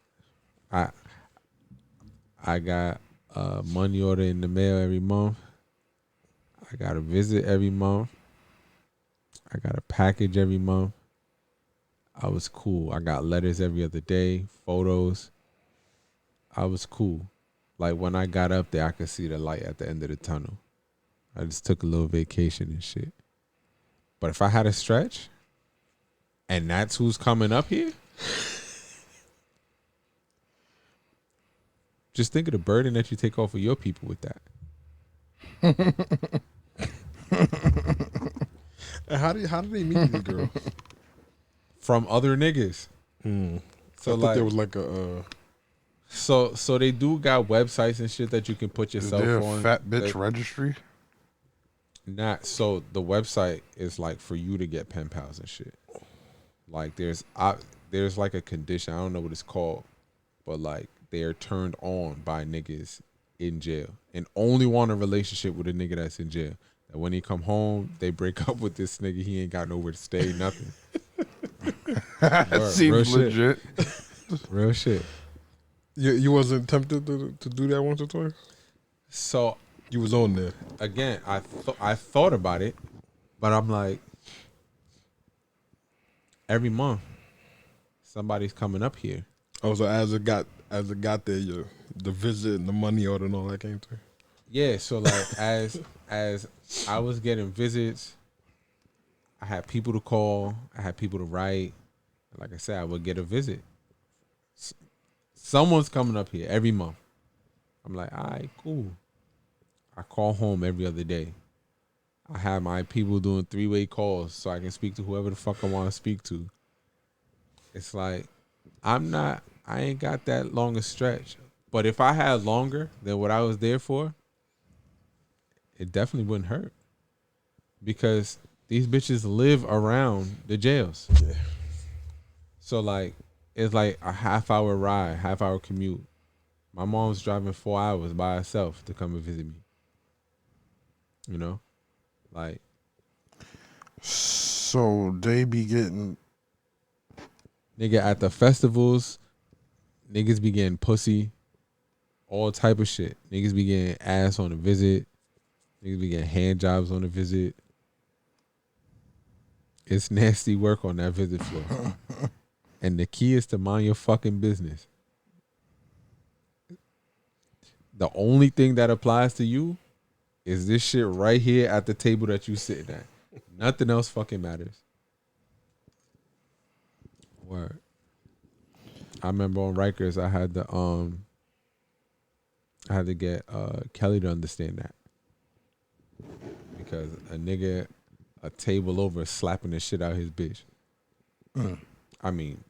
I got a money order in the mail every month. I got a visit every month. I got a package every month. I was cool. I got letters every other day, photos. I was cool. Like when I got up there, I could see the light at the end of the tunnel. I just took a little vacation and shit. But if I had a stretch, and that's who's coming up here, just think of the burden that you take off of your people with that. And how did they meet these girls? From other niggas. So So I thought like, there was like a so they do got websites and shit that you can put Is yourself there a on. fat bitch Like, registry? Not so the website is like for you to get pen pals and shit. Like there's like a condition, I don't know what it's called, but like they're turned on by niggas in jail and only want a relationship with a nigga that's in jail. That when he come home, they break up with this nigga. He ain't got nowhere to stay, nothing. Seems real legit. Shit. Real shit. You wasn't tempted to do that once or twice? So You was on there. again, I thought about it, but I'm like, every month somebody's coming up here. Oh, so as it got there, the visit and the money order and all that came through. Yeah, so like as I was getting visits, I had people to call, I had people to write. Like I said, I would get a visit. Someone's coming up here every month. I'm like, all right, cool. I call home every other day. I have my people doing 3-way calls so I can speak to whoever the fuck I want to speak to. It's like, I ain't got that long a stretch. But if I had longer than what I was there for, it definitely wouldn't hurt. Because these bitches live around the jails. Yeah. So like, it's like a half-hour ride, half-hour commute. My mom's driving 4 hours by herself to come and visit me. You know? Like, So they be getting nigga, at the festivals, niggas be getting pussy, all type of shit. Niggas be getting ass on a visit. Niggas be getting hand jobs on a visit. It's nasty work on that visit floor. And the key is to mind your fucking business. The only thing that applies to you is this shit right here at the table that you sitting at. Nothing else fucking matters. Word. I remember on Rikers, I had to get Kelly to understand that. Because a nigga a table over slapping the shit out of his bitch. I mean,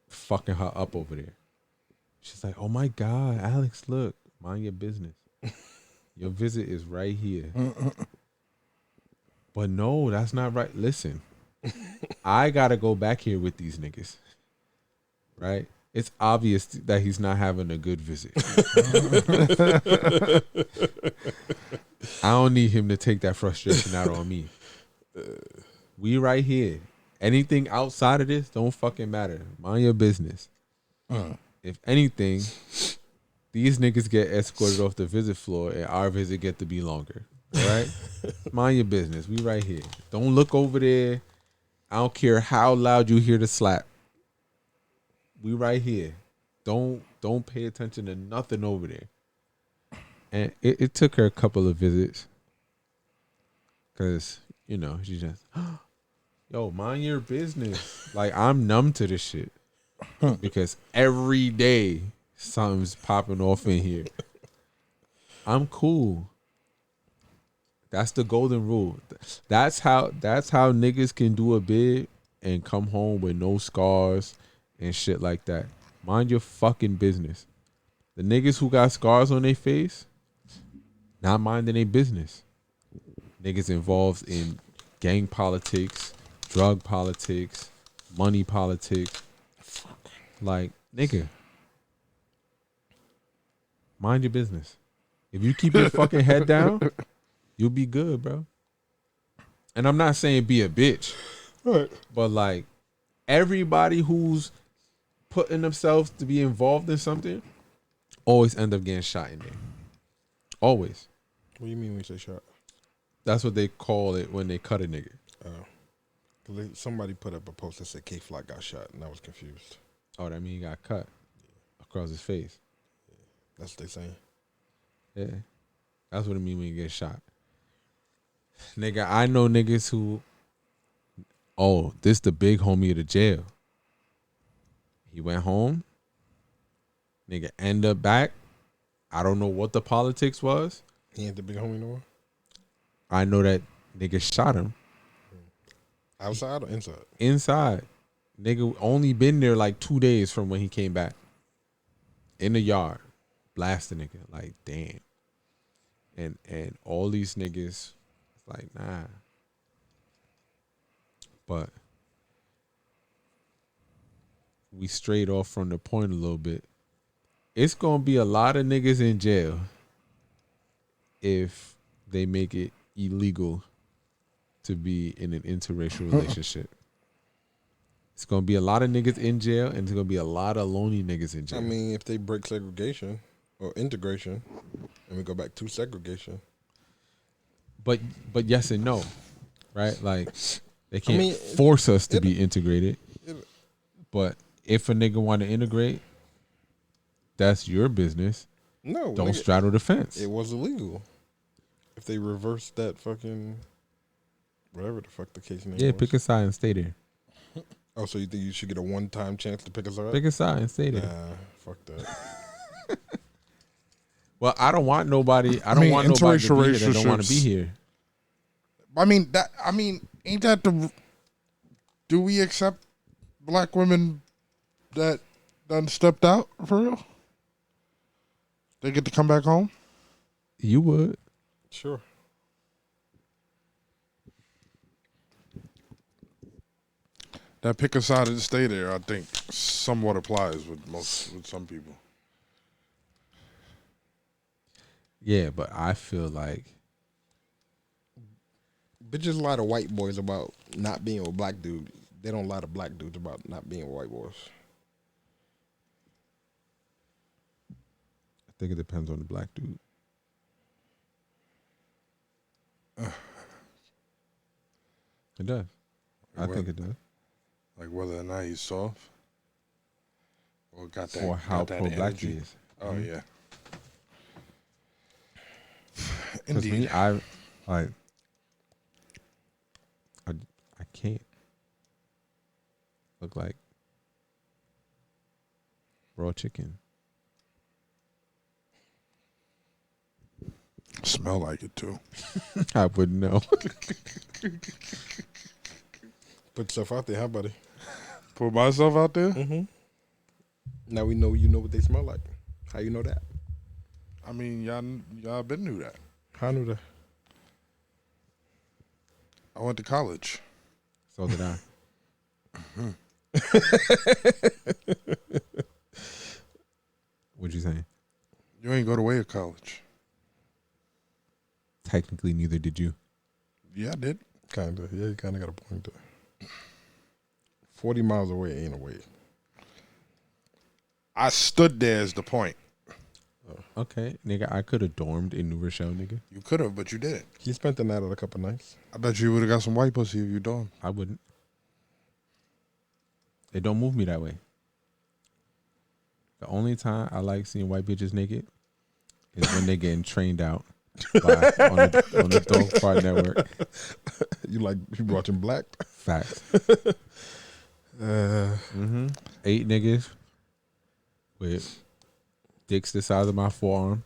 fucking her up over there. She's like, oh my God, Alex, look, mind your business. Your visit is right here. But no, that's not right. Listen, I got to go back here with these niggas. Right? It's obvious that he's not having a good visit. I don't need him to take that frustration out on me. We right here. Anything outside of this don't fucking matter. Mind your business. If anything, these niggas get escorted off the visit floor and our visit get to be longer. All right? Mind your business. We right here. Don't look over there. I don't care how loud you hear the slap. We right here. Don't pay attention to nothing over there. And it took her a couple of visits. Because, you know, she just, yo, mind your business. Like, I'm numb to this shit. Because every day something's popping off in here. I'm cool. That's the golden rule. That's how niggas can do a bid and come home with no scars and shit like that. Mind your fucking business. The niggas who got scars on their face, not minding their business. Niggas involved in gang politics, drug politics, money politics. Like, nigga, mind your business. If you keep your fucking head down, you'll be good, bro. And I'm not saying be a bitch. Right. But like, everybody who's putting themselves to be involved in something always end up getting shot in there. Always. What do you mean when you say shot? That's what they call it when they cut a nigga. Somebody put up a post that said K-Flock got shot, and I was confused. Oh, that mean he got cut across his face. That's what they saying. Yeah. That's what it mean when you get shot. Nigga, I know niggas who, oh, this the big homie of the jail. He went home. Nigga end up back. I don't know what the politics was. He ain't the big homie no more? I know that nigga shot him. Outside or inside? Inside. Nigga only been there like 2 days from when he came back. In the yard. Blast the nigga. Like, damn. And all these niggas like, nah. But we strayed off from the point a little bit. It's gonna be a lot of niggas in jail if they make it illegal to be in an interracial relationship. It's gonna be a lot of niggas in jail, and it's gonna be a lot of lonely niggas in jail. I mean, if they break segregation or integration, and we go back to segregation. But yes and no, right? Like they can't force us to be integrated. But if a nigga want to integrate, that's your business. No, don't straddle the fence. It was illegal. If they reverse that fucking whatever the fuck the case name was. Pick a side and stay there. Oh, so you think you should get a one-time chance to pick a side? Pick a side and stay there. Nah, fuck that. Well, I don't want nobody. I don't want nobody to be here that don't want to be here. I mean, ain't that the? Do we accept black women that done stepped out for real? They get to come back home? You would. Sure. That pick a side and stay there, I think, somewhat applies with some people. Yeah, but I feel like bitches lie to white boys about not being with black dudes. They don't lie to black dudes about not being with white boys. I think it depends on the black dude. It does. I think it does. Like whether or not he's soft, or got that, or how got that pro-black energy. he is. Oh yeah. Because me, I can't look like raw chicken. Smell like it too. I wouldn't know. Put yourself out there, huh, buddy? Put myself out there? Mm-hmm. Now we know you know what they smell like. How you know that? I mean, y'all been knew that. How knew that? I went to college. So did I. What'd you say? You ain't go to way of college. Technically, neither did you. Yeah, I did. Kinda. Yeah, you kinda got a point there. 40 miles away ain't a way. I stood there as the point. Okay, nigga, I could have dormed in New Rochelle, nigga. You could have, but you didn't. He spent the night at a couple nights. I bet you would have got some white pussy if you done. I wouldn't. It don't move me that way. The only time I like seeing white bitches naked is when they getting trained out on the Dog Part Network. You watching Black? Facts. 8 niggas with dicks the size of my forearm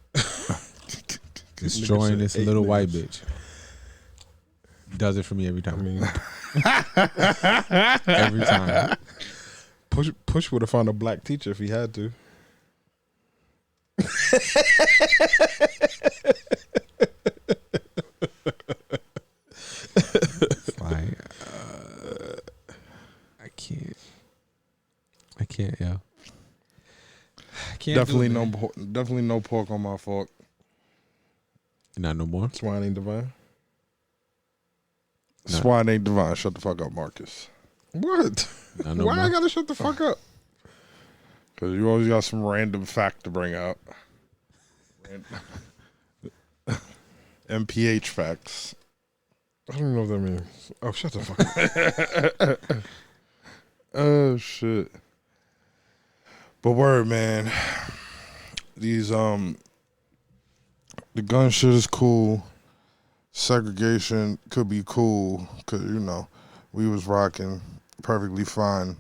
destroying this little white bitch. Does it for me every time. I mean, every time. Push would have found a black teacher if he had to. It's like I can't, yo. I can't. Definitely no pork on my fork. Not no more. Swine ain't divine. Nah. Swine ain't divine. Shut the fuck up, Marcus. What? No Why more. I gotta shut the fuck up? Because you always got some random fact to bring out. MPH facts. I don't know what that means. Oh, shut the fuck up. Oh shit. But word, man. These the gun shit is cool. Segregation could be cool because we was rocking perfectly fine,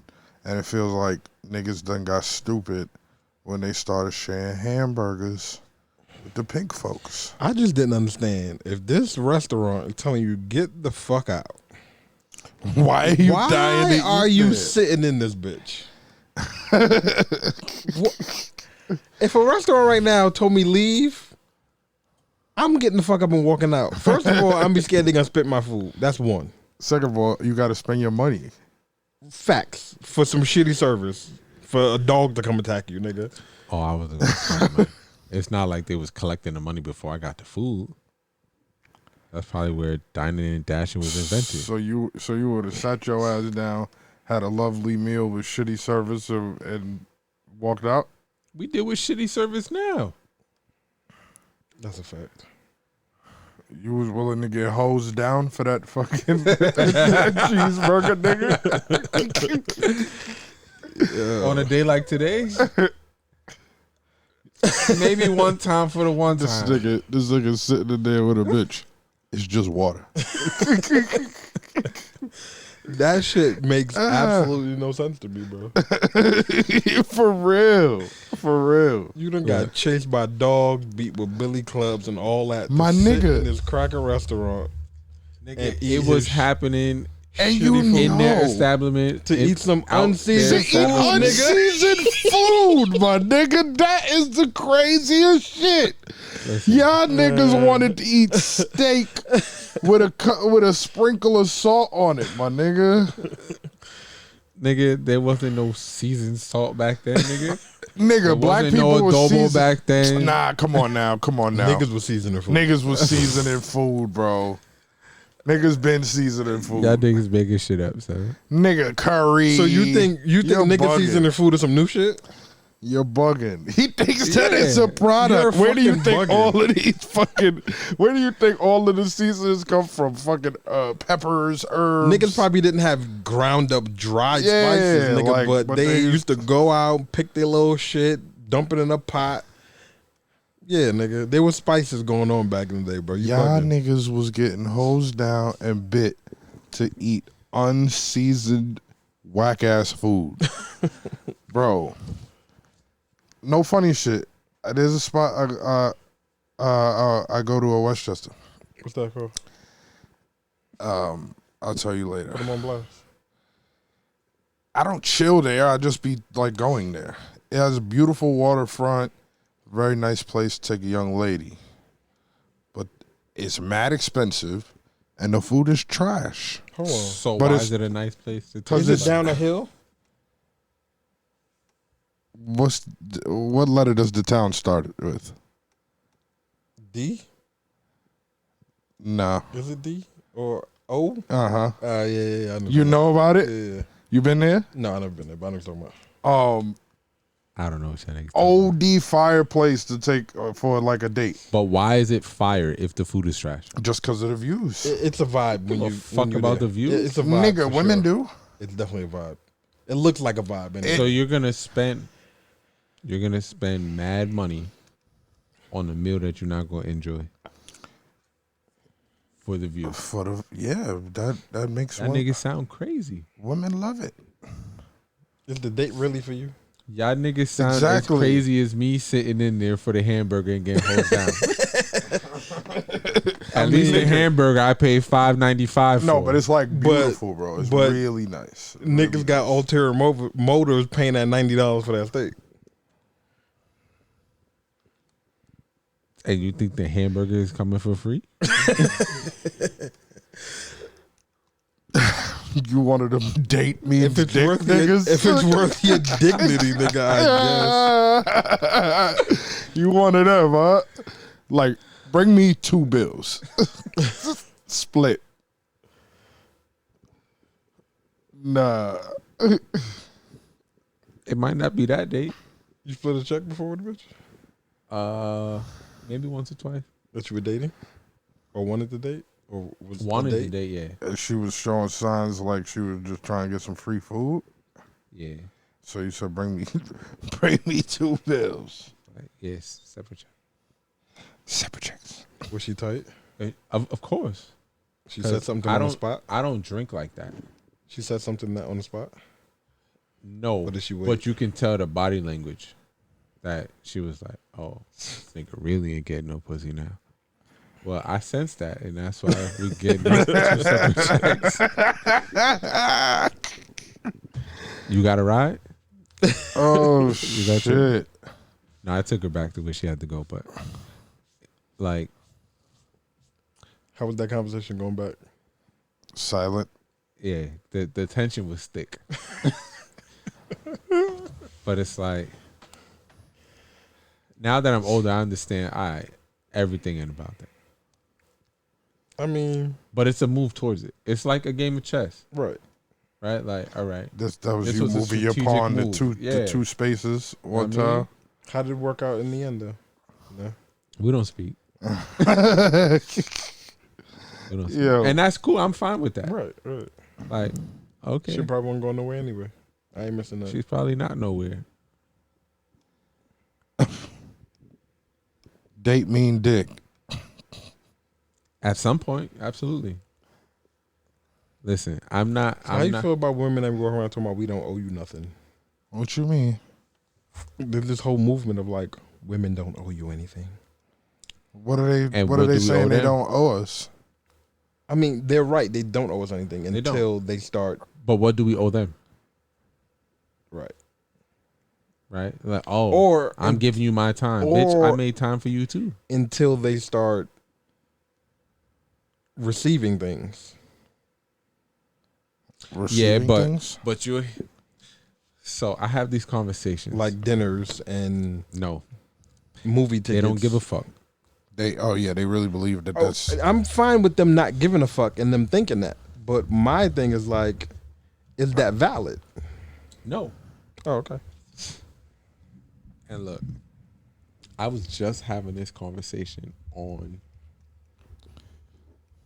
and it feels like niggas done got stupid when they started sharing hamburgers with the pink folks. I just didn't understand. If this restaurant is telling you get the fuck out, why are you dying? Why are you sitting in this bitch? If a restaurant right now told me leave, I'm getting the fuck up and walking out. First of all, I'm be scared they gonna spit my food. That's one. Second of all, you got to spend your money. Facts for some shitty service for a dog to come attack you, nigga. Oh, I wasn't gonna spend money. It's not like they was collecting the money before I got the food. That's probably where dining and dashing was invented. So you would have sat your ass down, had a lovely meal with shitty service, and walked out. We deal with shitty service now. That's a fact. You was willing to get hosed down for that fucking cheeseburger, nigga? On a day like today, maybe one time for the one This time. nigga sitting in there with a bitch. It's just water. That shit makes absolutely no sense to me, bro. For real. You done got chased by dogs, beat with billy clubs and all that. to My sit nigga. in this cracker restaurant Nigga, eat it was his happening And you in their know. establishment to eat some out unseasoned there. food, nigga. Unseasoned food, my nigga. That is the craziest shit. Listen, Y'all niggas wanted to eat steak with a sprinkle of salt on it, my nigga. nigga, there wasn't no seasoned salt back then, nigga. Nigga, There black wasn't people no was adobo season- back then. Nah, come on now. Niggas was seasoning food. Niggas was seasoning food, bro. Niggas been seasoning food. Y'all niggas making shit up, son. Nigga, curry. So you think You're niggas bugging. seasoning food is some new shit? You're bugging. He thinks that Yeah. it's a product. You're Where do you fucking think bugging. all of these fucking? Where do you think all of the seasonings come from? Fucking peppers, herbs. Niggas probably didn't have ground up dry Yeah, spices, nigga, like, but but they they used to go out, pick their little shit, dump it in a pot. Yeah, nigga. There was spices going on back in the day, bro. You Y'all bugging. niggas was getting hosed down and bit to eat unseasoned whack ass food, bro. No funny shit. There's a spot I go to in Westchester. What's that called? I'll tell you later. Put them on blast. I don't chill there. I just be like going there. It has a beautiful waterfront, very nice place to take a young lady. But it's mad expensive and the food is trash. Hold on. So But why it's- is it a nice place to 'cause take? Is it it's- down a hill? What letter does the town start with? D? Nah. Is it D or O? Uh-huh. Yeah. I You know about it? Yeah. You been there? No, I never been there, but I know what you're talking about. I don't know what that nigga's OD fireplace to take for like a date. But why is it fire if the food is trash? Just because of the views. It's a vibe when Give a you fuck when you're about there. the view? It's a vibe. Nigga, for women sure. do. It's definitely a vibe. It looks like a vibe. And So you're gonna spend mad money on a meal that you're not gonna enjoy for the view. For the that makes That nigga sound crazy. women love it. is the date really for you? Y'all niggas sound Exactly. as crazy as me sitting in there for the hamburger and getting hosed down. At least the hamburger I paid $5.95 for. No, but it's like beautiful, bro. It's but really nice. Niggas got ulterior motors paying that $90 for that steak. And you think the hamburger is coming for free? You wanted to date me If it's worth niggas? if it's worth your dignity, nigga, I guess. You wanted them, huh? Like, bring me 2 bills. Split. Nah. It might not be that date. You split a check before with a bitch Maybe once or twice. that you were dating, or wanted to date, or was Wanted a to date? date, yeah. She was showing signs like she was just trying to get some free food. Yeah. So you said, bring me 2 bills. Like, yes, separate check. Separate checks. Was she tight? Of course. She said something I on the don't- spot. I don't drink like that. She said something on the spot. No. Or did she wait? But you can tell the body language that she was like, oh, this nigga really ain't getting no pussy now. Well, I sense that, and that's why we get 2 separate checks. You got a ride? Oh, got shit. No, I took her back to where she had to go, but like How was that conversation going back? Silent. Yeah, the tension was thick. But it's like, now that I'm older, I understand everything ain't about that. I mean, But it's a move towards it. It's like a game of chess, right. right? Like, all right. That was This you was a moving your strategic pawn move. the two spaces one Know what I mean? time. How did it work out in the end, though? No. We don't speak. We don't speak. Yeah. And that's cool. I'm fine with that. Right. Like, okay. She probably wasn't going nowhere anyway. I ain't missing nothing. She's probably not nowhere. Date mean dick. At some point, absolutely. Listen, I'm not. How you feel about women that go around talking about we don't owe you nothing? What you mean? There's this whole movement of like women don't owe you anything. What are they? And What are what they do we saying owe they them? don't owe us? I mean, they're right. They don't owe us anything They don't. until they start. But what do we owe them? Right. Right? Like, oh, Or I'm giving you my time, bitch. I made time for you too. until they start receiving things. Receiving things? but you. So I have these conversations. Like dinners and no, movie tickets. they don't give a fuck. They really believe that that's I'm fine with them not giving a fuck and them thinking that. But my thing is like, is that valid? No. Oh, okay. And look, I was just having this conversation on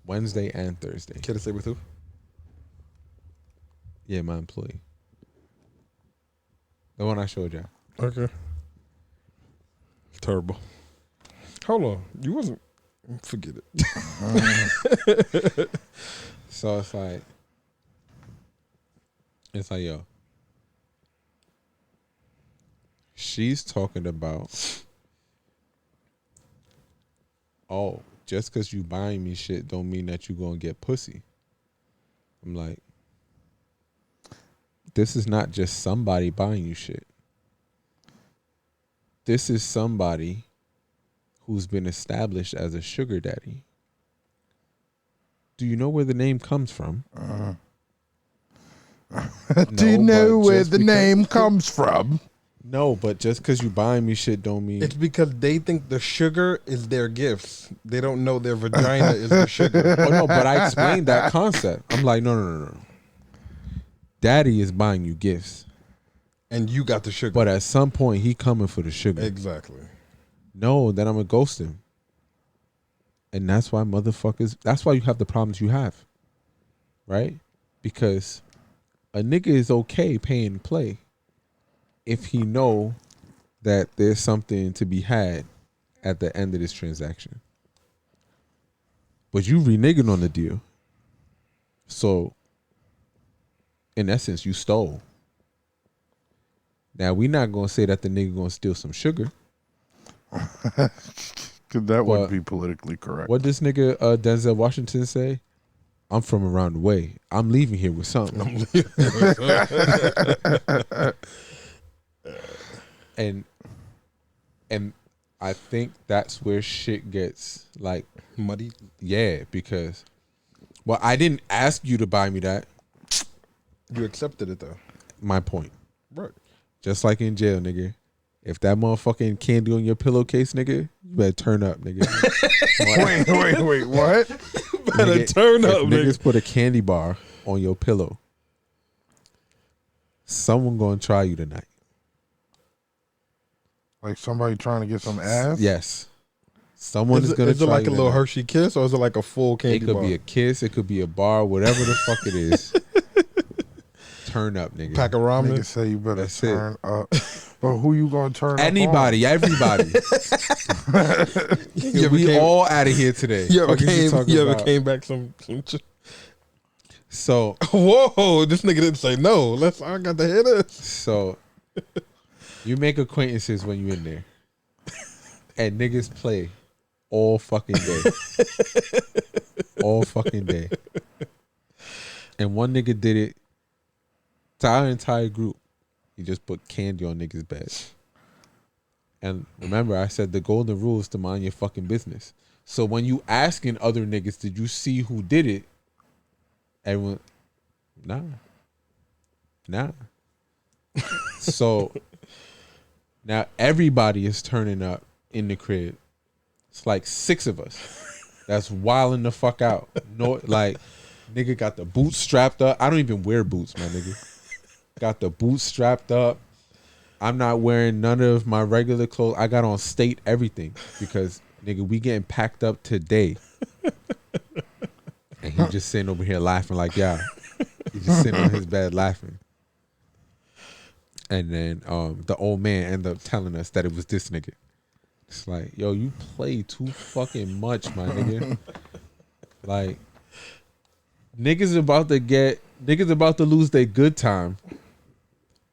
Wednesday and Thursday. Can I say with who? Yeah, my employee. The one I showed you. Okay. Terrible. Hold on. You wasn't. Forget it. So it's like, yo, she's talking about, oh, just because you buying me shit don't mean that you gonna get pussy. I'm like, this is not just somebody buying you shit. This is somebody who's been established as a sugar daddy. Do you know where the name comes from? Do you know where the name comes from? No, but just because you buying me shit don't mean... It's because they think the sugar is their gifts. They don't know their vagina is the sugar. Oh, no, but I explained that concept. I'm like, no. Daddy is buying you gifts. And you got the sugar. But at some point, he coming for the sugar. Exactly. No, then I'm going to ghost him. And that's why that's why you have the problems you have. Right? Because a nigga is okay paying play if he know that there's something to be had at the end of this transaction. But you reneging on the deal. So, in essence, you stole. Now, we're not going to say that the nigga going to steal some sugar. Because that wouldn't be politically correct. What this nigga Denzel Washington say? I'm from around the way. I'm leaving here with something. And I think that's where shit gets like Muddy. Yeah, because I didn't ask you to buy me that. You accepted it though. My point. Right. Just like in jail, nigga. If that motherfucking candy on your pillowcase, nigga, you better turn up, nigga. Wait, what? Better turn up, niggas nigga. put a candy bar on your pillow. Someone gonna try you tonight. Like somebody trying to get some ass? Yes. Someone is gonna try you. Is it like a little tonight. Hershey kiss or is it like a full candy It could bar? be a kiss. It could be a bar. Whatever the fuck it is. Turn up, nigga. Pack of ramen. Niggas say you better That's turn up. But who you gonna turn Anybody, up everybody. We all out of here today. You ever Fuck is talking about? came back some So whoa, this nigga didn't say no. I got to hear this. So you make acquaintances when you in there. And niggas play all fucking day. All fucking day. And one nigga did it to our entire group. He just put candy on niggas' beds. And remember, I said the golden rule is to mind your fucking business. So when you asking other niggas, did you see who did it? Everyone, nah. So now everybody is turning up in the crib. It's like 6 of us. That's wilding the fuck out. No, like, nigga got the boots strapped up. I don't even wear boots, my nigga. Got the boots strapped up. I'm not wearing none of my regular clothes. I got on state everything because, nigga, we getting packed up today. And he just sitting over here laughing like, yeah. He just sitting on his bed laughing. And then the old man ended up telling us that it was this nigga. It's like, yo, you play too fucking much, my nigga. Like, niggas about to lose their good time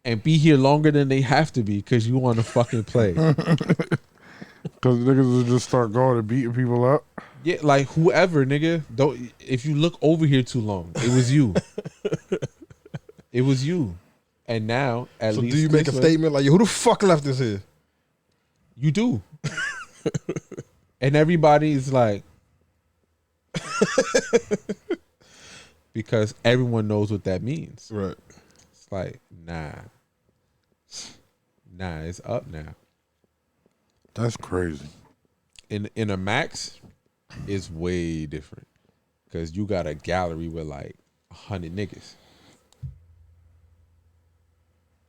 and be here longer than they have to be because you want to fucking play. Because niggas will just start going and beating people up. Yeah, like whoever, nigga. Don't. If you look over here too long, it was you. It was you. And now, at least. So do you make a statement like, who the fuck left this here? You do. And everybody's like, because everyone knows what that means. Right. It's like, nah, it's up now. That's crazy. In a max, it's way different because you got a gallery with like 100 niggas.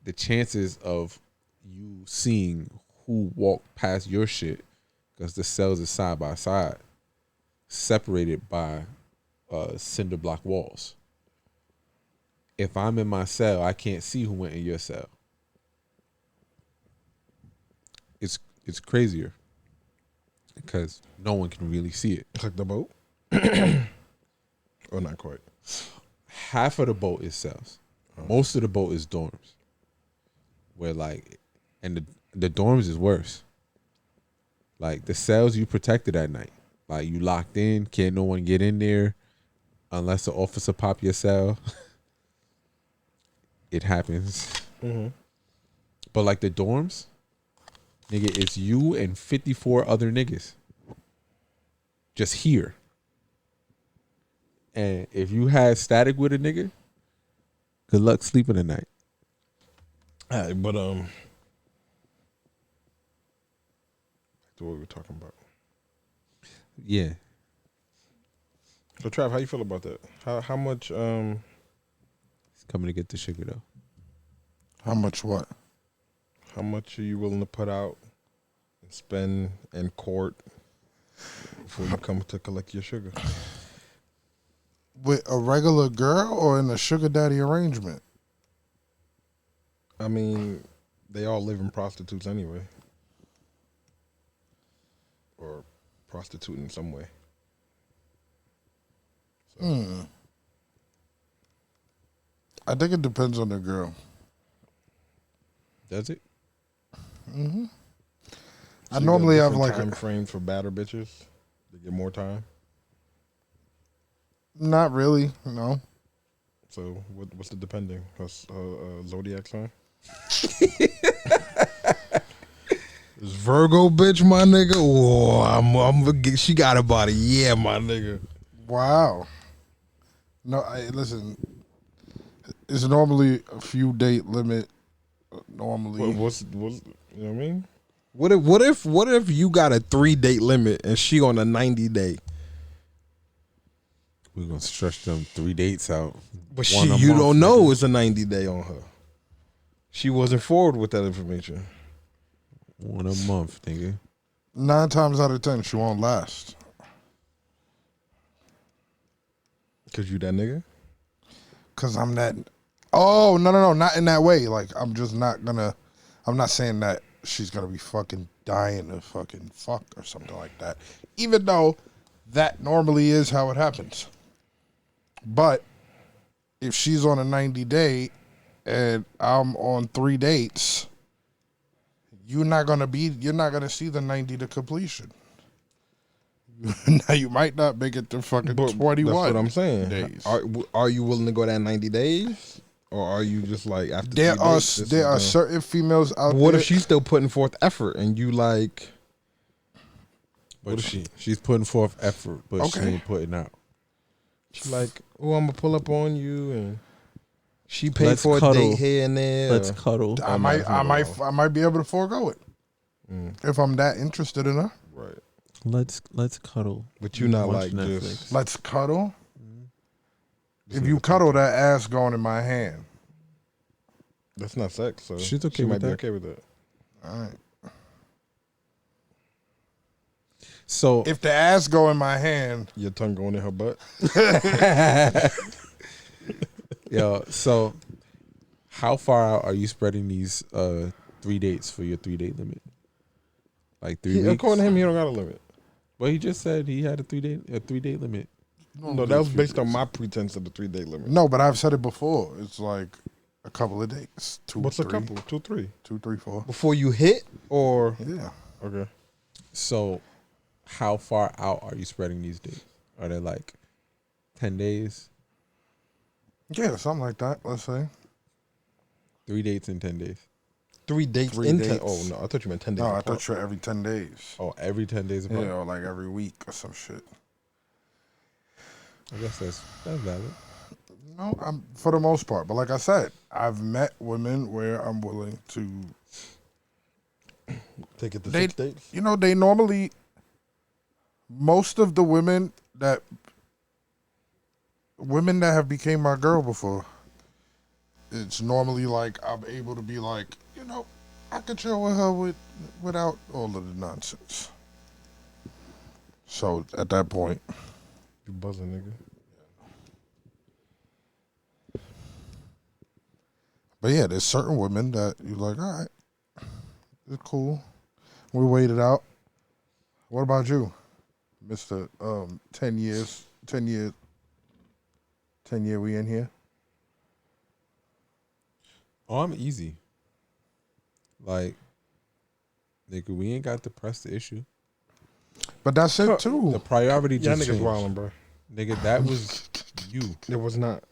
The chances of you seeing who walked past your shit, because the cells are side by side, separated by cinder block walls. If I'm in my cell, I can't see who went in your cell. It's crazier because no one can really see it. It's like the boat? Or not quite? Half of the boat is cells. Most of the boat is dorms. Where like, and the dorms is worse. Like the cells, you protected at night. Like you locked in, can't no one get in there unless the officer pop your cell. It happens. Mm-hmm. But like the dorms, nigga, it's you and 54 other niggas just here. And if you had static with a nigga, good luck sleeping at night. All right, but back to what we were talking about. Yeah. So Trav, how you feel about that? How much He's coming to get the sugar though. How much what? How much are you willing to put out and spend in court before you come to collect your sugar? With a regular girl or in a sugar daddy arrangement? I mean, they all live in prostitutes anyway. Or prostitute in some way. So. I think it depends on the girl. Does it? Mm-hmm. So I normally have like time frames for badder bitches. They get more time. Not really, no. So what's the depending? Zodiac sign? This Virgo bitch, my nigga. Whoa, she got a body. Yeah, my nigga. Wow. No, listen. It's normally a few date limit. Normally, What's you know what I mean? What if you got a 3-date limit and she on a 90-day? We're gonna stretch them 3 dates out. But One a you month, don't know nigga. it's a 90-day on her. She wasn't forward with that information. 1 a month, nigga. 9 times out of 10, she won't last. Cause you that nigga? Cause I'm that. Oh no, not in that way. Like I'm just not gonna. I'm not saying that she's gonna be fucking dying to fucking fuck or something like that. Even though that normally is how it happens. But if she's on a 90-day and I'm on 3 dates, you're not gonna see the 90 to completion. Now you might not make it to fucking 21. That's what I'm saying. Days. Are you willing to go that 90 days, or are you just like after? There are certain females out there. What if she's still putting forth effort and you like? But she's putting forth effort, but she ain't putting out. She's like, oh, I'm gonna pull up on you, and she paid Let's for cuddle. a date here and there. Let's cuddle. I might be able to forego it if I'm that interested in her. Right. Let's cuddle. But you not Watch like Netflix. just. Let's cuddle. If you cuddle, that ass going in my hand. That's not sex, so She's okay she with might be that. okay with that. All right. So If the ass go in my hand, Your tongue going in her butt. yo, so how far out are you spreading these 3 dates for your 3-date limit? Like 3 weeks? According to him, he don't got a limit. Well, he just said he had a 3-date limit. No, that was based on my pretense of the 3-day limit. no, but I've said it before. It's like a couple of dates. What's a couple? 2, 3. 2, 3, 4. Before you hit, or Yeah. okay. So how far out are you spreading these dates? Are they like 10 days? Yeah, something like that. Let's say. 3 dates in 10 days. 3 dates 3 in dates. 10. Oh no, I thought you meant 10 days. No, I apart. thought you were every 10 days. Oh, every 10 days apart? Yeah, or like every week or some shit. I guess that's valid. No, I'm for the most part. But like I said, I've met women where I'm willing to. Take it to They, 6 dates. you know, they normally. Most of the women that have became my girl before, it's normally like I'm able to be like, you know, I could chill with her without all of the nonsense. So at that point, You buzzing, nigga. but yeah, there's certain women that you're like, all right, it's cool. We wait it out. What about you, Mr. 10 years, we in here? Oh, I'm easy. Like, nigga, we ain't got to press the issue. But that's it too. The priority Y'all just niggas changed. wildin', bro. Nigga, that was you. It was not.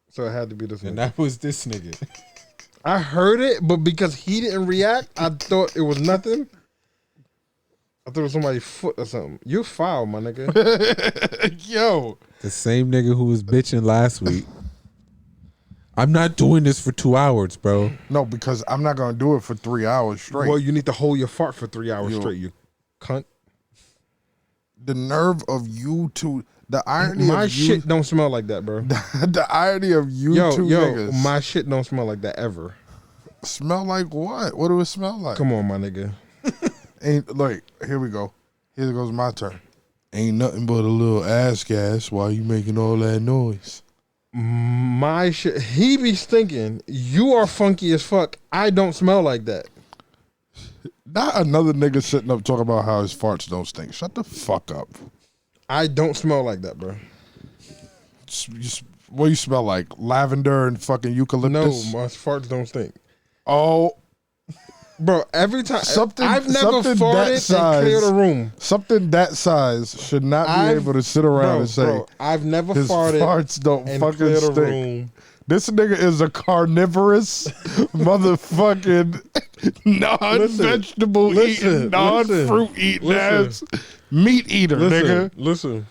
So it had to be this And nigga. that was this nigga. I heard it, but because he didn't react, I thought it was nothing. I thought it was somebody's foot or something. You foul, my nigga. Yo, The same nigga who was bitching last week. I'm not doing this for 2 hours, bro. no, because I'm not gonna do it for 3 hours straight. Well, you need to hold your fart for 3 hours Yo. straight, you cunt. The nerve of you two, the irony My of you, shit don't smell like that, bro. the irony of you two niggas. My shit don't smell like that ever. Smell like what? What do it smell like? Come on, my nigga. Ain't like, here we go. Here goes my turn. Ain't nothing but a little ass gas while you making all that noise. My shit. He be stinking. You are funky as fuck. I don't smell like that. Not another nigga sitting up talking about how his farts don't stink. Shut the fuck up. I don't smell like that, bro. What do you smell like? Lavender and fucking No, eucalyptus? my farts don't stink. Oh, Bro, every time Something- I've never something that farted and cleared size. a room. something that size should not be able to sit around and say I've never his farted farts don't and fucking cleared a stink. room. This nigga is a carnivorous motherfucking non-vegetable eating, non-fruit eating ass meat eater, nigga. Listen.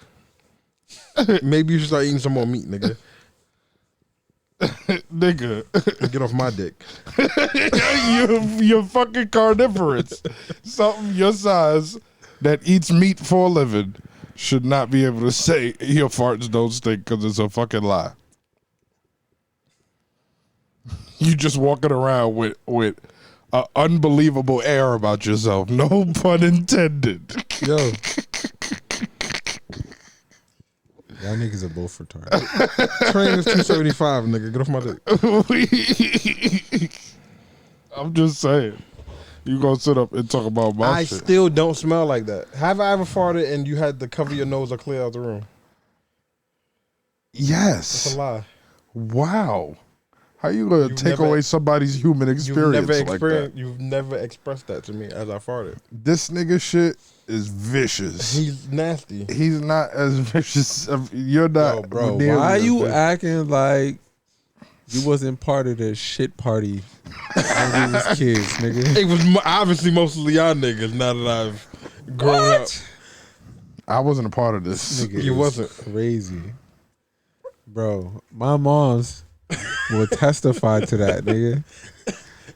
Maybe you should start eating some more meat, nigga. Nigga, Get off my dick. you're fucking carnivorous. Something your size that eats meat for a living should not be able to say your farts don't stink because it's a fucking lie. You just walking around with an unbelievable air about yourself. No pun intended. Yo. Y'all niggas are both retarded. Train is 275, nigga. Get off my dick. I'm just saying. You gonna sit up and talk about my I shit. still don't smell like that. Have I ever farted and you had to cover your nose or clear out the room? It's Yes. a lie. Wow. How you gonna You've take never- away somebody's human experience like that? You've never expressed that to me as I farted. This nigga shit is vicious. He's nasty. He's not as vicious. You're not, Yo, bro, nearly why as you vicious. acting like you wasn't part of the shit party when we was kids, nigga? It was obviously mostly y'all niggas now that I've grown up. I wasn't a part of this. Nigga You is wasn't. crazy, bro. My mom's will testify to that, nigga.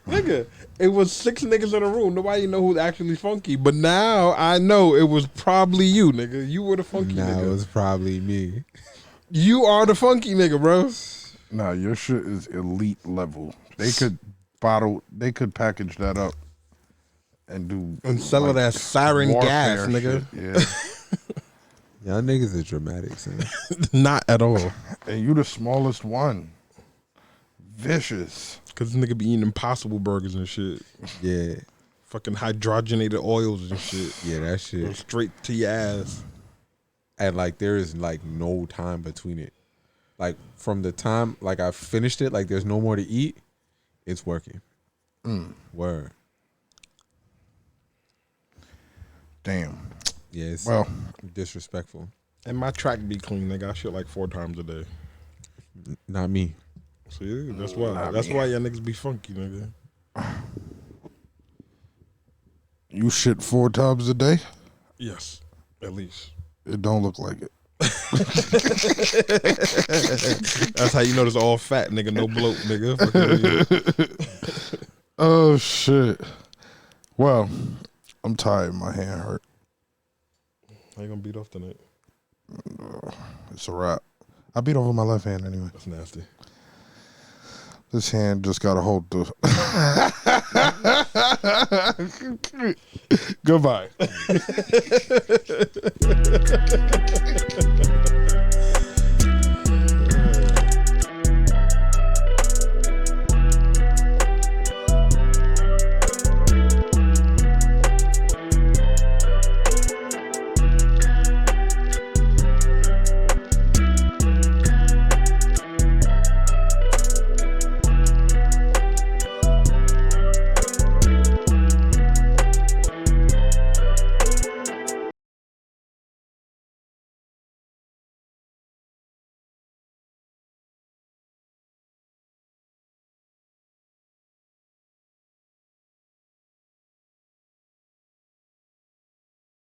Nigga, it was 6 niggas in a room. Nobody know who's actually funky. But now I know it was probably you, nigga. You were the funky Nah, nigga. it was probably me. You are the funky nigga, bro. Nah, your shit is elite level. They could package that up and do And sell it as sarin gas, warfare nigga. shit. Yeah. Y'all niggas are dramatic, son. Not at all. And you the smallest one. Vicious. Cause this nigga be eating Impossible burgers and shit. Yeah, Fucking hydrogenated oils and shit. yeah, that Go shit. straight to your ass. And like, there is like no time between it. Like from the time like I finished it, like there's no more to eat. It's working. Word. Damn. Yeah, it's Well, disrespectful. And my track be clean, nigga. I shit like 4 times a day. Not me. See, that's why. That's why y'all niggas be funky, nigga. you shit 4 times a day? Yes, at least. It don't look like it. That's how you know it's all fat, nigga. No bloat, nigga. Fucking Oh shit. Well, I'm tired. My hand hurt. how you gonna beat off tonight? It's a wrap. I beat over my left hand anyway. That's nasty. This hand just got to hold the. Goodbye.